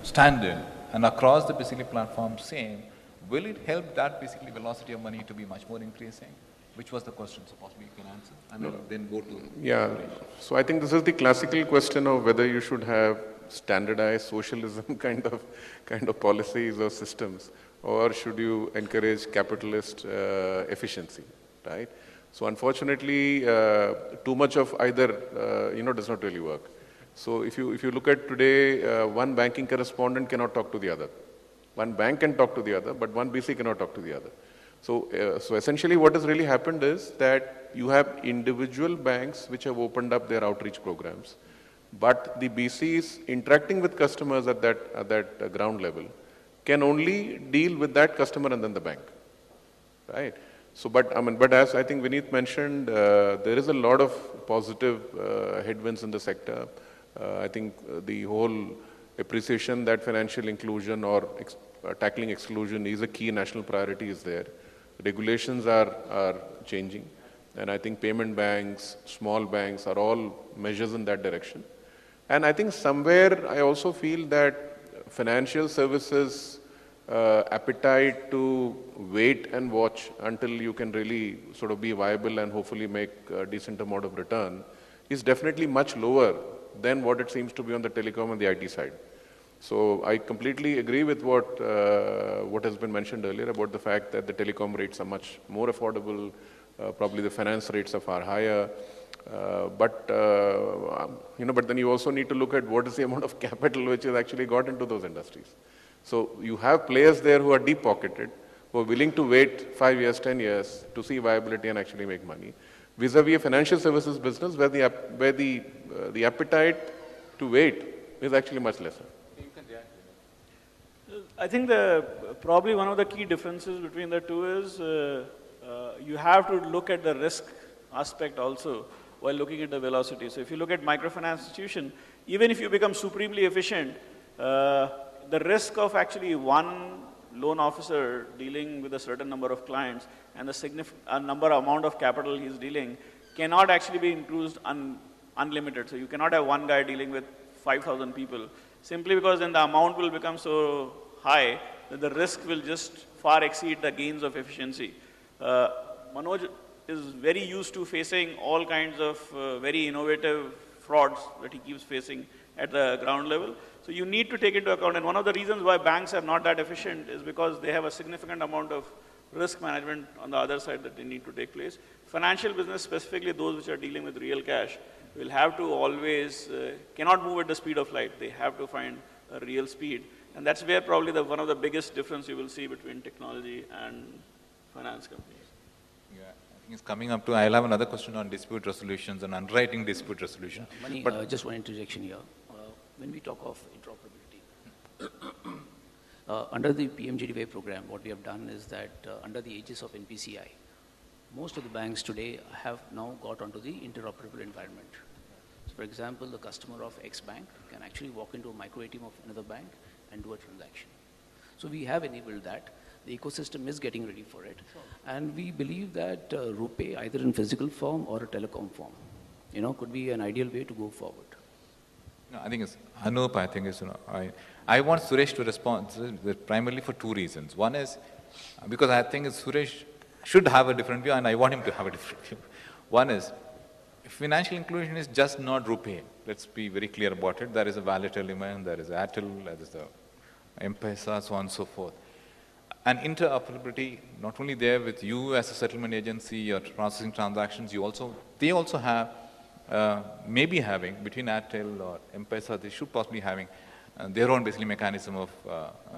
B: standard and across the basically platform same, will it help that basically velocity of money to be much more increasing? Which was the question, so possibly you can answer, and then go to...
F: Yeah, so I think this is the classical question of whether you should have standardized socialism kind of policies or systems, or should you encourage capitalist efficiency, right? So unfortunately, too much of either, does not really work. So if you look at today, one banking correspondent cannot talk to the other. One bank can talk to the other, but one BC cannot talk to the other. So essentially what has really happened is that you have individual banks which have opened up their outreach programs, but the BCs interacting with customers at that ground level can only deal with that customer and then the bank, right? So, but as I think Vineet mentioned, there is a lot of positive headwinds in the sector. I think the whole appreciation that financial inclusion or tackling exclusion is a key national priority is there. Regulations are changing, and I think payment banks, small banks are all measures in that direction. And I think somewhere I also feel that financial services appetite to wait and watch until you can really sort of be viable and hopefully make a decent amount of return is definitely much lower than what it seems to be on the telecom and the IT side. So I completely agree with what has been mentioned earlier about the fact that the telecom rates are much more affordable, probably the finance rates are far higher, but then you also need to look at what is the amount of capital which is actually got into those industries. So you have players there who are deep-pocketed, who are willing to wait 5 years, 10 years to see viability and actually make money, vis-a-vis a financial services business where the appetite to wait is actually much lesser.
E: I think probably one of the key differences between the two is you have to look at the risk aspect also while looking at the velocity. So if you look at microfinance institution, even if you become supremely efficient, the risk of actually one loan officer dealing with a certain number of clients and the amount of capital he's dealing cannot actually be increased unlimited. So you cannot have one guy dealing with 5,000 people simply because then the amount will become so high that the risk will just far exceed the gains of efficiency. Manoj is very used to facing all kinds of very innovative frauds that he keeps facing at the ground level. So you need to take into account, and one of the reasons why banks are not that efficient is because they have a significant amount of risk management on the other side that they need to take place. Financial business, specifically those which are dealing with real cash, will have to always, cannot move at the speed of light. They have to find a real speed. And that's where probably one of the biggest difference you will see between technology and finance companies.
B: Yeah, I think it's coming up to, I'll have another question on dispute resolutions and underwriting dispute resolution.
G: Mani, just one interjection here. When we talk of interoperability, under the PMJDY program, what we have done is that under the aegis of NPCI, most of the banks today have now got onto the interoperable environment. So for example, the customer of X bank can actually walk into a micro ATM of another bank and do a transaction. So we have enabled that. The ecosystem is getting ready for it. And we believe that RuPay, either in physical form or a telecom form, could be an ideal way to go forward.
B: No, I think it's Anup. I think it's, I want Suresh to respond primarily for two reasons. One is because I think Suresh should have a different view, and I want him to have a different view. One is financial inclusion is just not RuPay. Let's be very clear about it. There is a wallet element, there is Airtel, there is the M-Pesa, so on and so forth. And interoperability, not only there with you as a settlement agency or processing transactions, they also have, maybe having, between Airtel or M-Pesa, they should possibly having their own basically mechanism of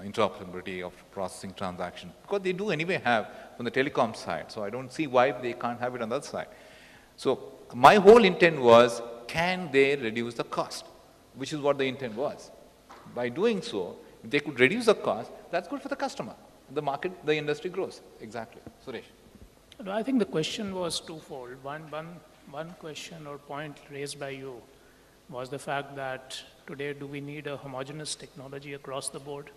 B: interoperability of processing transactions. Because they do anyway have from the telecom side, so I don't see why they can't have it on that side. So my whole intent was, can they reduce the cost? Which is what the intent was. By doing so, if they could reduce the cost, that's good for the customer. The market, the industry grows. Exactly. Suresh.
D: No, I think the question was twofold. One question or point raised by you was the fact that today do we need a homogeneous technology across the board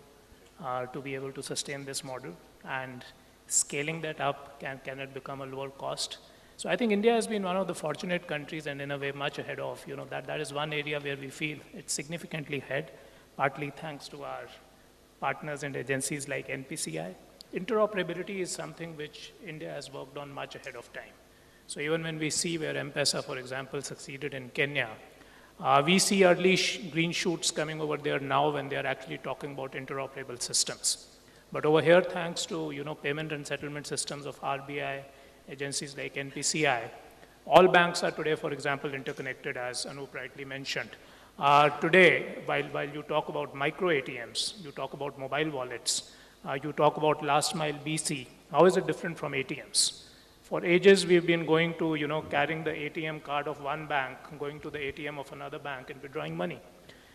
D: to be able to sustain this model, and scaling that up, can it become a lower cost? So I think India has been one of the fortunate countries and in a way much ahead of, that is one area where we feel it's significantly ahead, partly thanks to our partners and agencies like NPCI. Interoperability is something which India has worked on much ahead of time. So even when we see where M-Pesa, for example, succeeded in Kenya, we see early green shoots coming over there now when they are actually talking about interoperable systems. But over here, thanks to payment and settlement systems of RBI, agencies like NPCI, all banks are today, for example, interconnected, as Anup rightly mentioned. Today, while you talk about micro ATMs, you talk about mobile wallets, you talk about last mile BC, how is it different from ATMs? For ages, we've been going to, carrying the ATM card of one bank, going to the ATM of another bank and withdrawing money.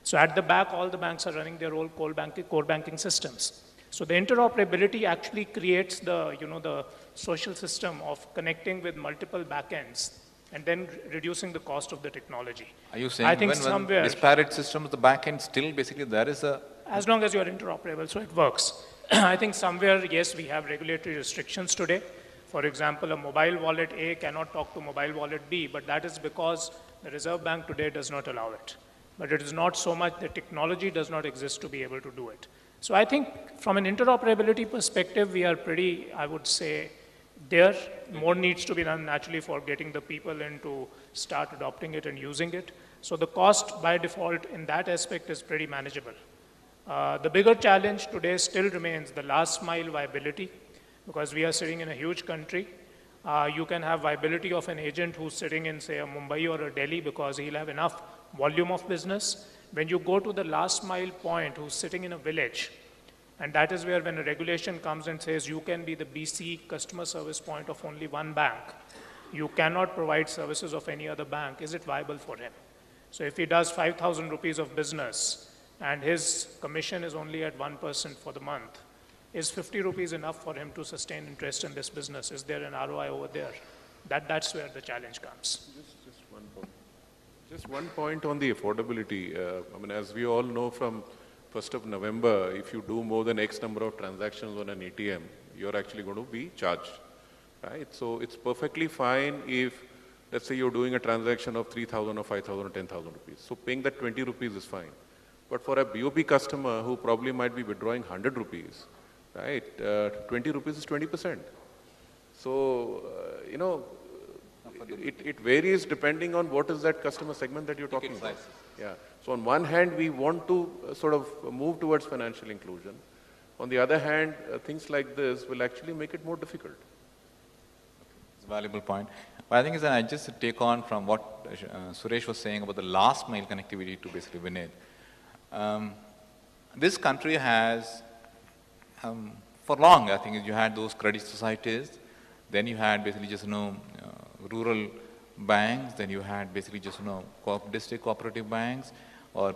D: So at the back, all the banks are running their own core banking systems. So the interoperability actually creates the social system of connecting with multiple backends and then reducing the cost of the technology.
B: Are you saying
D: I think
B: when disparate systems, the back end still basically there is a...
D: As long as you are interoperable, so it works. I think somewhere, yes, we have regulatory restrictions today. For example, a mobile wallet A cannot talk to mobile wallet B, but that is because the Reserve Bank today does not allow it. But it is not so much the technology does not exist to be able to do it. So I think from an interoperability perspective, we are pretty, I would say, there. More needs to be done naturally for getting the people in to start adopting it and using it. So the cost by default in that aspect is pretty manageable. The bigger challenge today still remains the last mile viability, because we are sitting in a huge country. You can have viability of an agent who's sitting in, say, a Mumbai or a Delhi because he'll have enough volume of business. When you go to the last mile point who's sitting in a village, And that is where when a regulation comes and says you can be the BC customer service point of only one bank, you cannot provide services of any other bank, is it viable for him? So if he does 5,000 rupees of business and his commission is only at 1% for the month, is 50 rupees enough for him to sustain interest in this business? Is there an ROI over there? That's where the challenge comes.
F: Just one point on the affordability. I mean, as we all know, from 1st of November, if you do more than X number of transactions on an ATM, you're actually going to be charged, right? So it's perfectly fine if, let's say you're doing a transaction of 3,000 or 5,000 or 10,000 rupees. So paying that 20 rupees is fine. But for a BOP customer who probably might be withdrawing 100 rupees, right, 20 rupees is 20%. So, it varies depending on what is that customer segment that you're talking about. Yeah. So on one hand, we want to sort of move towards financial inclusion. On the other hand, things like this will actually make it more difficult.
B: It's a valuable point. But I think I just take on from what Suresh was saying about the last mile connectivity to basically Vinay. This country has, for long, I think you had those credit societies, then you had basically just, rural banks, then you had basically just, district cooperative banks or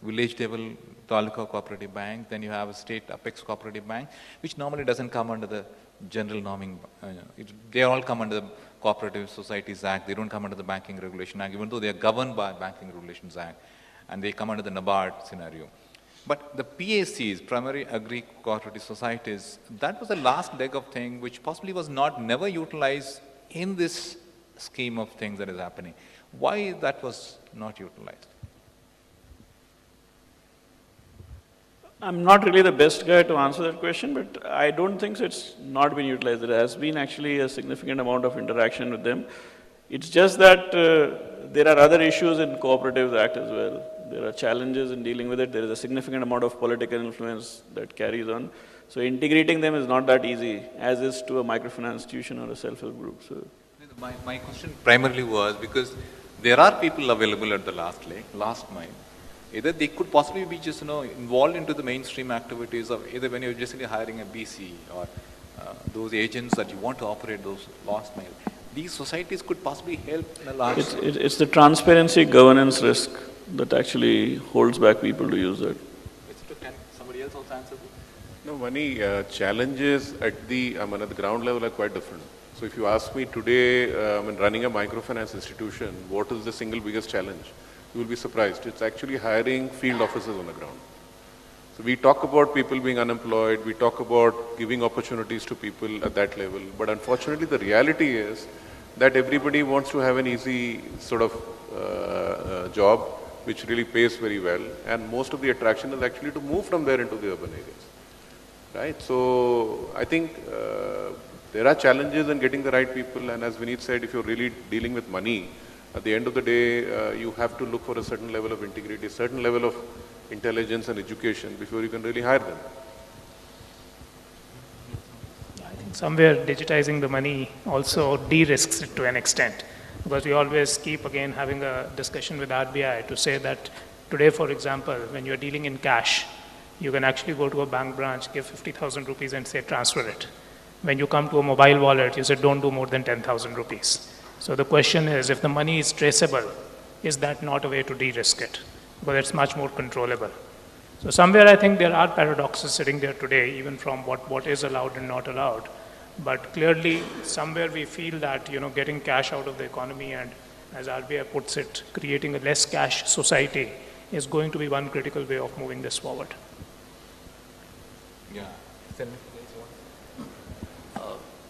B: village level Taluka cooperative bank, then you have a state apex cooperative bank, which normally doesn't come under the general norming. They all come under the Cooperative Societies Act, they don't come under the Banking Regulation Act, even though they are governed by Banking Regulations Act, and they come under the NABARD scenario. But the PACs, Primary Agri Cooperative Societies, that was the last leg of thing which possibly was never utilized in this scheme of things that is happening. Why that was not utilized?
E: I'm not really the best guy to answer that question, but I don't think so it's not been utilized. There has been actually a significant amount of interaction with them. It's just that there are other issues in Cooperatives Act as well. There are challenges in dealing with it. There is a significant amount of political influence that carries on. So integrating them is not that easy, as is to a microfinance institution or a self-help group. So
B: my question primarily was because there are people available at the last mile. Either they could possibly be just involved into the mainstream activities of either when you're just hiring a BC or those agents that you want to operate those last mile. These societies could possibly help in a large.
E: It's the transparency governance risk that actually holds back people to use it.
B: Can somebody else also answer this?
F: No, Mani, challenges at the ground level are quite different. So if you ask me today, running a microfinance institution, what is the single biggest challenge? You will be surprised. It's actually hiring field officers on the ground. So we talk about people being unemployed, we talk about giving opportunities to people at that level, but unfortunately the reality is that everybody wants to have an easy sort of job which really pays very well, and most of the attraction is actually to move from there into the urban areas, right? So I think there are challenges in getting the right people, and as Vineet said, if you're really dealing with money, at the end of the day, you have to look for a certain level of integrity, a certain level of intelligence and education before you can really hire them.
D: I think somewhere digitizing the money also de-risks it to an extent, because we always keep again having a discussion with RBI to say that today, for example, when you're dealing in cash, you can actually go to a bank branch, give 50,000 rupees and say transfer it. When you come to a mobile wallet, you say don't do more than 10,000 rupees. So the question is, if the money is traceable, is that not a way to de-risk it? Because it's much more controllable. So somewhere I think there are paradoxes sitting there today, even from what is allowed and not allowed. But clearly, somewhere we feel that, getting cash out of the economy and, as RBI puts it, creating a less cash society is going to be one critical way of moving this forward.
B: Yeah.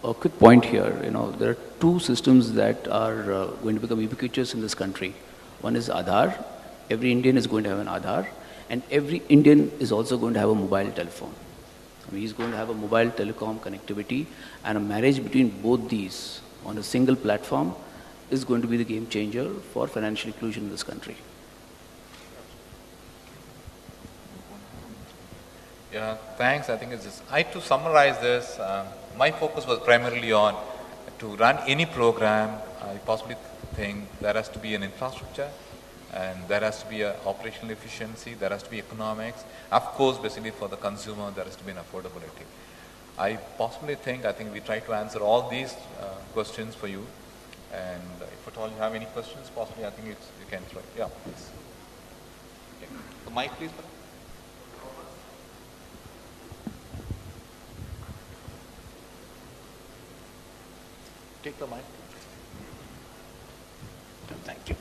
G: A quick point here, there are two systems that are going to become ubiquitous in this country. One is Aadhaar. Every Indian is going to have an Aadhaar, and every Indian is also going to have a mobile telephone. He's going to have a mobile telecom connectivity, and a marriage between both these on a single platform is going to be the game changer for financial inclusion in this country.
B: Yeah, thanks. I think it's just, to summarize this, my focus was primarily on to run any program. I possibly think there has to be an infrastructure and there has to be a operational efficiency, there has to be economics. Of course, basically for the consumer, there has to be an affordability. I possibly think, we try to answer all these questions for you. And if at all you have any questions, possibly I think you can throw it. Yeah, please. Okay. The mic, please. Take the mic. Thank you.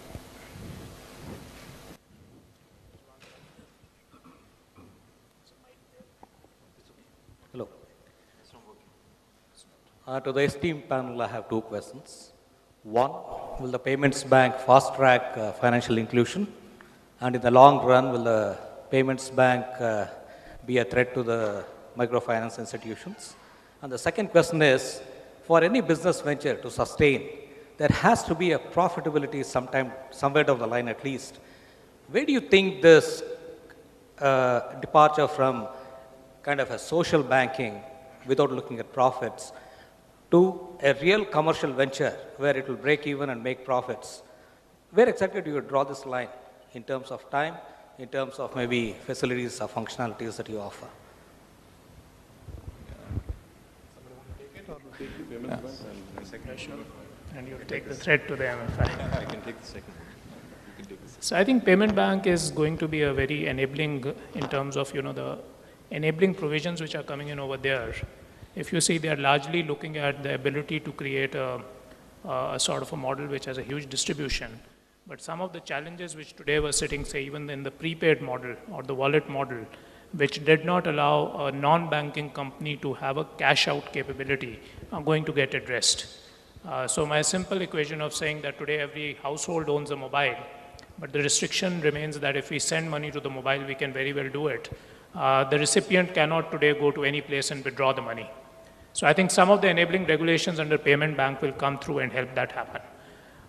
H: Hello. To the esteemed panel, I have two questions. One, will the payments bank fast track financial inclusion? And in the long run, will the payments bank be a threat to the microfinance institutions? And the second question is, for any business venture to sustain, there has to be a profitability somewhere down the line at least. Where do you think this departure from kind of a social banking without looking at profits to a real commercial venture where it will break even and make profits, where exactly do you draw this line in terms of time, in terms of maybe facilities or functionalities that you offer?
D: And you take the threat to the MFI.
F: I can take the second one. You can take the second.
D: So I think payment bank is going to be a very enabling in terms of, the enabling provisions which are coming in over there. If you see, they are largely looking at the ability to create a sort of a model which has a huge distribution. But some of the challenges which today were sitting, say, even in the prepaid model or the wallet model, which did not allow a non-banking company to have a cash out capability, are going to get addressed. So my simple equation of saying that today every household owns a mobile, but the restriction remains that if we send money to the mobile, we can very well do it. The recipient cannot today go to any place and withdraw the money. So I think some of the enabling regulations under payment bank will come through and help that happen.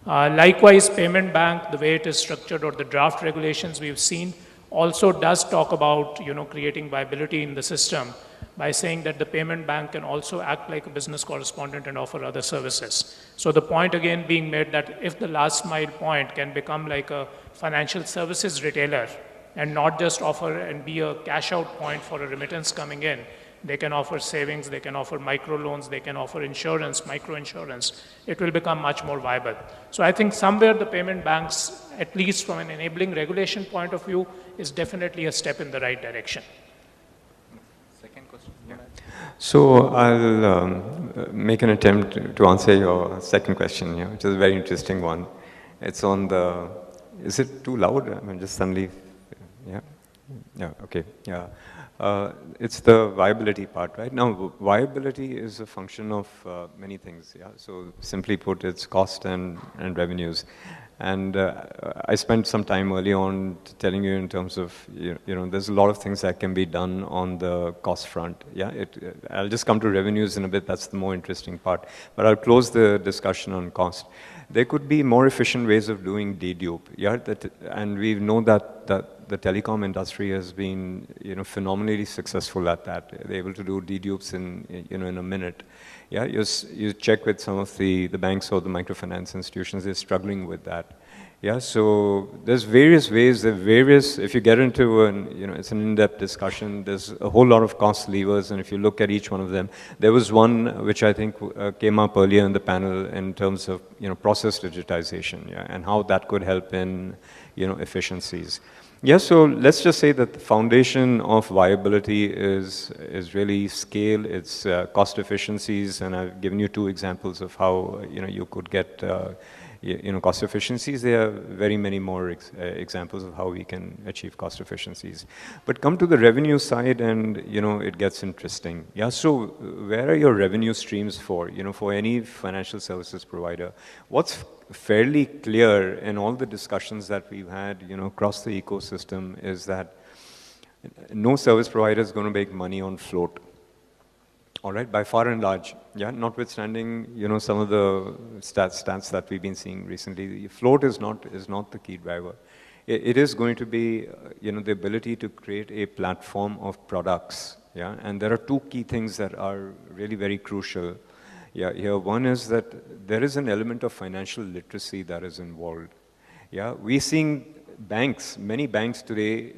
D: Likewise, payment bank, the way it is structured or the draft regulations we've seen also does talk about, creating viability in the system by saying that the payment bank can also act like a business correspondent and offer other services. So the point again being made that if the last mile point can become like a financial services retailer and not just offer and be a cash out point for a remittance coming in, they can offer savings, they can offer micro loans, they can offer insurance, micro insurance. It will become much more viable. So I think somewhere the payment banks, at least from an enabling regulation point of view, is definitely a step in the right direction.
B: Second question.
C: So I'll make an attempt to answer your second question, which is a very interesting one. It's on the, is it too loud? I mean, just suddenly, yeah, okay, yeah. It's the viability part, right? Now, viability is a function of many things, yeah? So simply put, it's cost and revenues. And I spent some time early on telling you in terms of, there's a lot of things that can be done on the cost front. Yeah, I'll just come to revenues in a bit. That's the more interesting part. But I'll close the discussion on cost. There could be more efficient ways of doing dedupe. Yeah, and we know that the telecom industry has been, phenomenally successful at that. They're able to do dedupes in a minute. Yeah, you check with some of the banks or the microfinance institutions, they're struggling with that. Yeah, so there's various ways, if you get into it's an in-depth discussion, there's a whole lot of cost levers, and if you look at each one of them, there was one which I think came up earlier in the panel in terms of, process digitization, yeah, and how that could help in, efficiencies. Yeah, so let's just say that the foundation of viability is really scale, it's cost efficiencies, and I've given you two examples of how, you could get, cost efficiencies. There are very many more examples of how we can achieve cost efficiencies. But come to the revenue side and, it gets interesting. Yeah, so where are your revenue streams for, for any financial services provider? What's fairly clear in all the discussions that we've had, across the ecosystem is that no service provider is going to make money on float. All right, by far and large, yeah, notwithstanding, some of the stats that we've been seeing recently, float is not the key driver. It is going to be, the ability to create a platform of products, yeah, and there are two key things that are really very crucial. Yeah, here one is that there is an element of financial literacy that is involved. Yeah, we're seeing banks, many banks today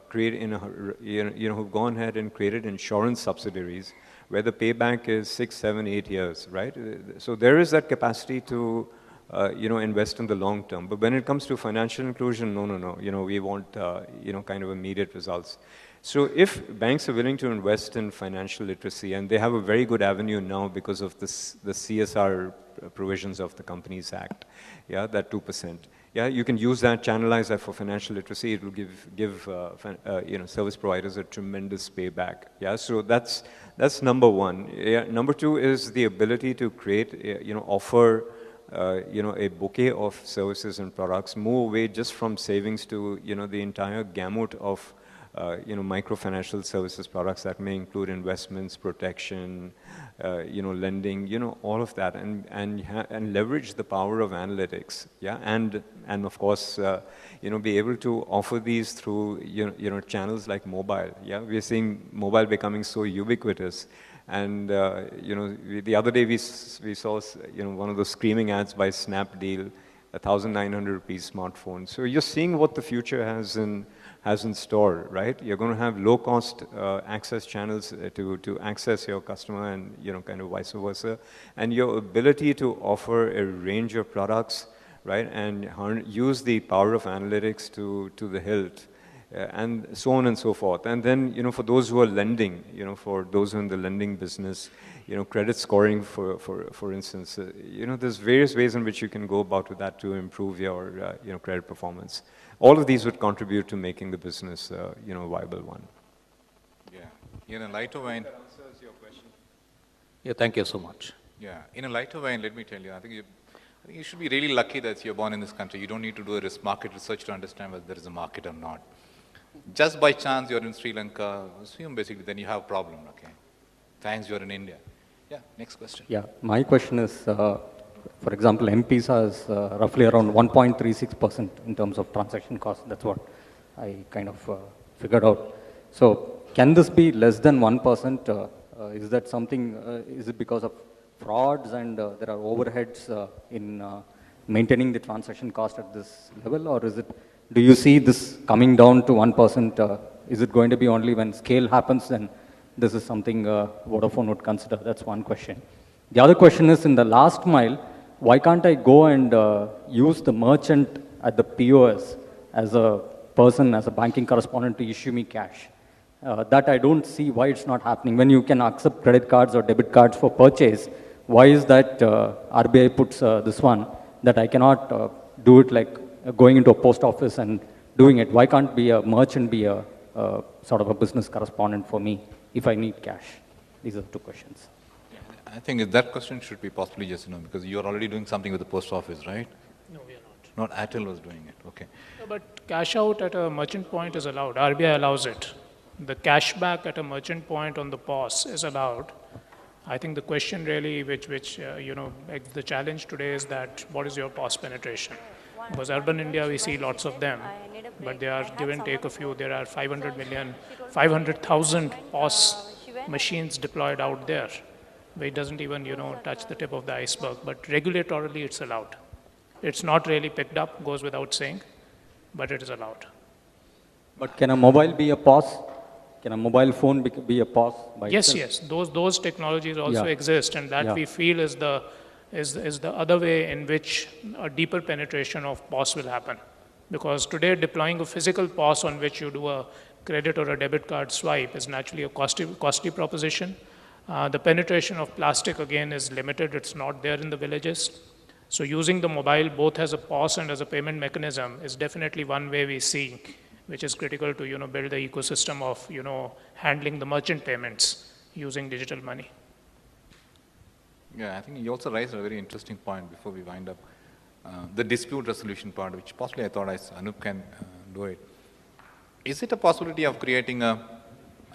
C: create who've gone ahead and created insurance subsidiaries where the payback is 6, 7, 8 years, right? So there is that capacity to, invest in the long term. But when it comes to financial inclusion, no. We want, kind of immediate results. So if banks are willing to invest in financial literacy, and they have a very good avenue now because of this, the CSR provisions of the Companies Act, yeah, that 2%. Yeah, you can use that, channelize that for financial literacy. It will give service providers a tremendous payback. Yeah, so that's number one. Yeah, number two is the ability to create, offer, a bouquet of services and products, move away just from savings to, the entire gamut of, microfinancial services products that may include investments, protection, lending, all of that, and leverage the power of analytics, yeah, and of course, be able to offer these through, channels like mobile, yeah. We're seeing mobile becoming so ubiquitous, and the other day we saw, one of those screaming ads by Snapdeal, 1,900 rupees smartphone. So you're seeing what the future has in store, right? You're going to have low-cost access channels to access your customer, and kind of vice versa, and your ability to offer a range of products, right, and use the power of analytics to the hilt, and so on and so forth. And then for those who are lending, for those who are in the lending business, credit scoring, for instance, there's various ways in which you can go about with that to improve your credit performance. All of these would contribute to making the business, a viable one.
B: Yeah. In a lighter vein.
C: That answers your question.
H: Yeah, thank you so much.
B: Yeah. In a lighter vein, let me tell you, I think you should be really lucky that you're born in this country. You don't need to do a market research to understand whether there is a market or not. Just by chance you're in Sri Lanka, assume basically, then you have a problem, okay? Thanks, you're in India. Yeah, next question.
I: Yeah, my question is, for example, M-Pesa is roughly around 1.36% in terms of transaction cost. That's what I kind of figured out. So can this be less than 1%? Is that something, is it because of frauds and there are overheads in maintaining the transaction cost at this level, or is it, do you see this coming down to 1%? Is it going to be only when scale happens, then this is something Vodafone would consider? That's one question. The other question is, in the last mile, why can't I go and use the merchant at the POS as a person, as a banking correspondent, to issue me cash? That I don't see why it's not happening. When you can accept credit cards or debit cards for purchase, why is that RBI puts this one, that I cannot do it like going into a post office and doing it? Why can't be a merchant be a sort of a business correspondent for me if I need cash? These are the two questions.
B: I think that question should be possibly just, because you're already doing something with the post office, right?
D: No, we are not.
B: Not Airtel was doing it, okay.
D: No, but cash out at a merchant point is allowed. RBI allows it. The cashback at a merchant point on the POS is allowed. I think the question really, which the challenge today is that what is your POS penetration? Because urban India, we see lots of them, but they are give and take a few. There are 500,000 POS machines deployed out there. It doesn't even, touch the tip of the iceberg, but regulatorily it's allowed. It's not really picked up, goes without saying, but it is allowed.
I: But can a mobile be a POS? Can a mobile phone be a POS by
D: Yes,
I: itself?
D: yes. Those technologies also exist, and that we feel is the other way in which a deeper penetration of POS will happen. Because today, deploying a physical POS on which you do a credit or a debit card swipe is naturally a costly proposition. The penetration of plastic, again, is limited. It's not there in the villages. So using the mobile both as a POS and as a payment mechanism is definitely one way we see, which is critical to build the ecosystem of handling the merchant payments using digital money.
B: Yeah, I think you also raised a very interesting point before we wind up. The dispute resolution part, which possibly I thought Anup can do it. Is it a possibility of creating an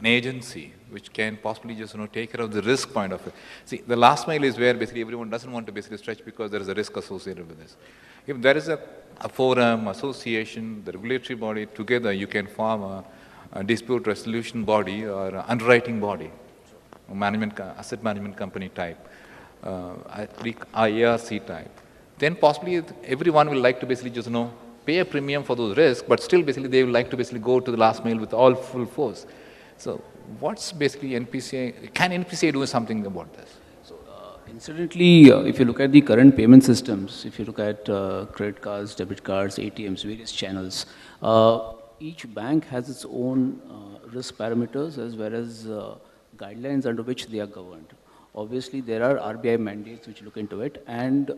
B: agency which can possibly just take care of the risk point of it? See, the last mile is where basically everyone doesn't want to basically stretch because there is a risk associated with this. If there is a forum, association, the regulatory body, together you can form a dispute resolution body or an underwriting body, asset management company type, ARC type. Then possibly everyone will like to basically just pay a premium for those risks, but still basically they would like to basically go to the last mile with all full force. So what's basically NPCI, can NPCI do something about this?
G: Incidentally, if you look at the current payment systems, if you look at credit cards, debit cards, ATMs, various channels, each bank has its own risk parameters as well as guidelines under which they are governed. Obviously, there are RBI mandates which look into it, and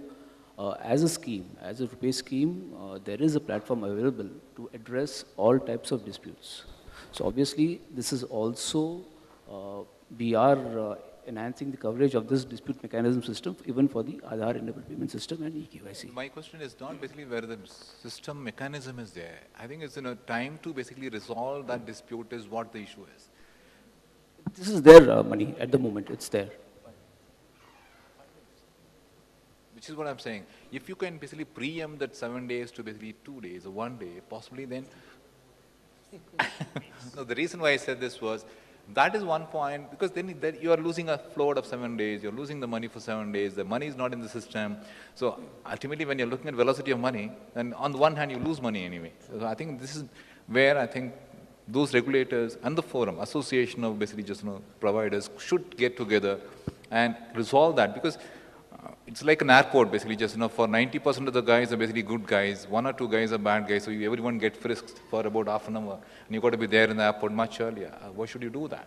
G: as a scheme, as a RuPay scheme, there is a platform available to address all types of disputes. So obviously, this is also, we are enhancing the coverage of this dispute mechanism system even for the Aadhaar-enabled payment system and eKYC.
B: My question is not basically whether the system mechanism is there. I think it's time to basically resolve that dispute is what the issue is.
G: This is their money at the moment, it's there.
B: Which is what I'm saying. If you can basically preempt that 7 days to basically 2 days or 1 day, possibly then. No, the reason why I said this was, that is one point, because then you are losing a float of 7 days, you're losing the money for 7 days, the money is not in the system. So ultimately when you're looking at velocity of money, then on the one hand you lose money anyway. So I think this is where I think those regulators and the forum, association of basically just providers should get together and resolve that, because it's like an airport basically, just for 90% of the guys are basically good guys, 1 or 2 guys are bad guys, so everyone gets frisked for about half an hour, and you've got to be there in the airport much earlier. Why should you do that?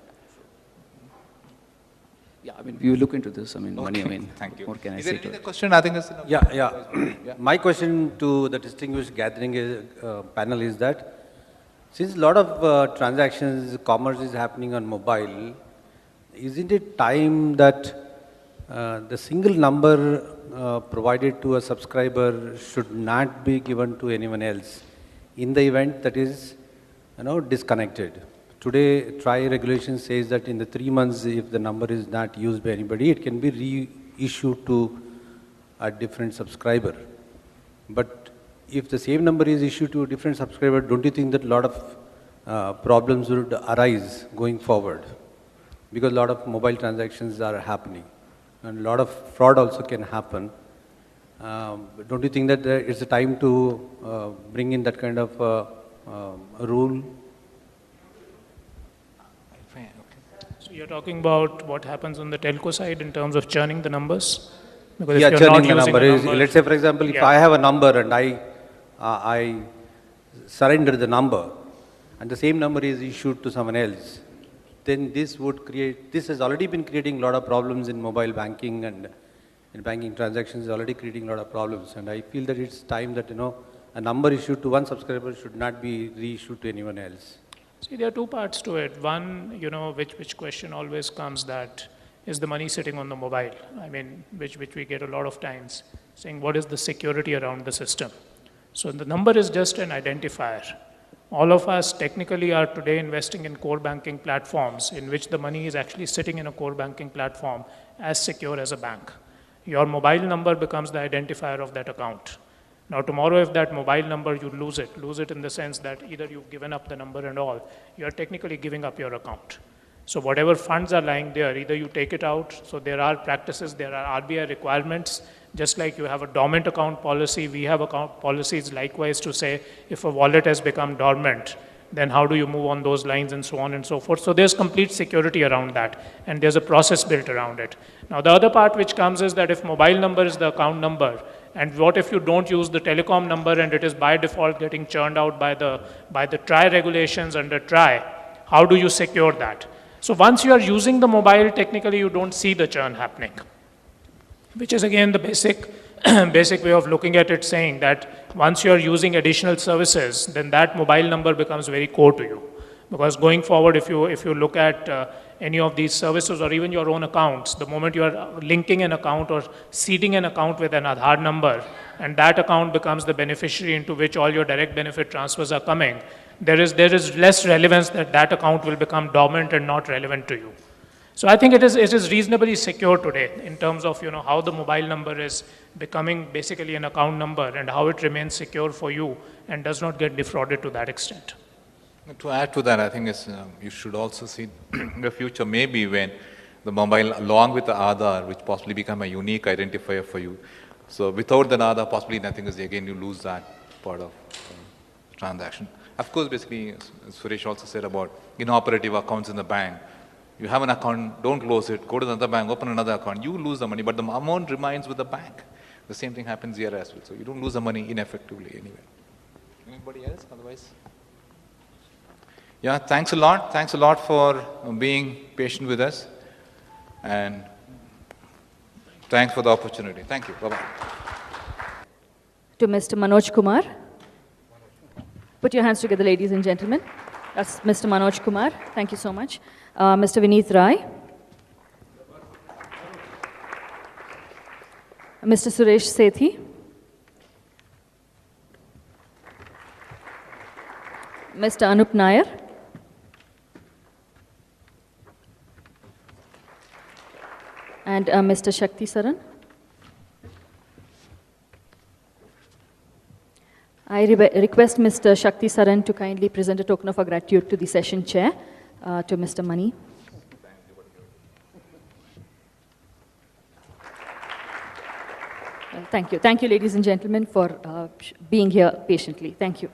G: Yeah, I mean, we will look into this. I mean,
B: Okay.
G: money, I mean,
B: Thank you.
G: what can I
B: Is
G: say
B: there
G: to
B: any
G: it?
B: other question? I think it's enough.
J: Yeah. My question to the distinguished gathering panel is that since a lot of transactions, commerce is happening on mobile, isn't it time that the single number provided to a subscriber should not be given to anyone else in the event that is disconnected? Today, TRAI regulation says that in the 3 months, if the number is not used by anybody, it can be reissued to a different subscriber. But if the same number is issued to a different subscriber, don't you think that a lot of problems would arise going forward? Because a lot of mobile transactions are happening and a lot of fraud also can happen. Don't you think that it's a time to bring in that kind of rule?
D: So you're talking about what happens on the telco side in terms of churning the numbers? Because
J: Yeah,
D: if you're not
J: churning the
D: using
J: number.
D: a number,
J: Let's say, for example, if I have a number and I surrender the number and the same number is issued to someone else, then this has already been creating a lot of problems in mobile banking and in banking transactions, already creating a lot of problems. And I feel that it's time that, a number issued to one subscriber should not be reissued to anyone else.
D: see, there are 2 parts to it. One, which question always comes, that is the money sitting on the mobile? I mean, which we get a lot of times, saying what is the security around the system? So the number is just an identifier. All of us technically are today investing in core banking platforms in which the money is actually sitting in a core banking platform as secure as a bank. Your mobile number becomes the identifier of that account. Now tomorrow if that mobile number you lose it in the sense that either you've given up the number and all, you're technically giving up your account. So whatever funds are lying there, either you take it out, so there are practices, there are RBI requirements, just like you have a dormant account policy, we have account policies likewise to say if a wallet has become dormant, then how do you move on those lines and so on and so forth. So there's complete security around that and there's a process built around it. Now the other part which comes is that if mobile number is the account number, and what if you don't use the telecom number and it is by default getting churned out by the TRAI regulations under TRAI, how do you secure that? So once you are using the mobile, technically you don't see the churn happening, which is again the basic way of looking at it, saying that once you are using additional services, then that mobile number becomes very core to you. Because going forward, if you look at any of these services or even your own accounts, the moment you are linking an account or seeding an account with an Aadhaar number, and that account becomes the beneficiary into which all your direct benefit transfers are coming, there is less relevance that account will become dormant and not relevant to you. So I think it is reasonably secure today in terms of how the mobile number is becoming basically an account number and how it remains secure for you and does not get defrauded to that extent.
B: To add to that, I think you should also see the future maybe when the mobile, along with the Aadhaar, which possibly become a unique identifier for you. So without the Aadhaar, possibly nothing is again you lose that. part of the transaction. Of course, basically, as Suresh also said about inoperative accounts in the bank. You have an account, don't close it, go to another bank, open another account. You lose the money, but the amount remains with the bank. The same thing happens here as well. So you don't lose the money ineffectively anyway. Anybody else? Otherwise? Yeah, thanks a lot. Thanks a lot for being patient with us. And thanks for the opportunity. Thank you. Bye-bye.
K: To Mr. Manoj Kumar. Put your hands together, ladies and gentlemen. That's Mr. Manoj Kumar. Thank you so much. Mr. Vineet Rai. Mr. Suresh Sethi. Mr. Anup Nair. And Mr. Shakti Saran. I request Mr. Shakti Saran to kindly present a token of our gratitude to the session chair, to Mr. Mani. Thank you. Thank you, ladies and gentlemen, for being here patiently. Thank you.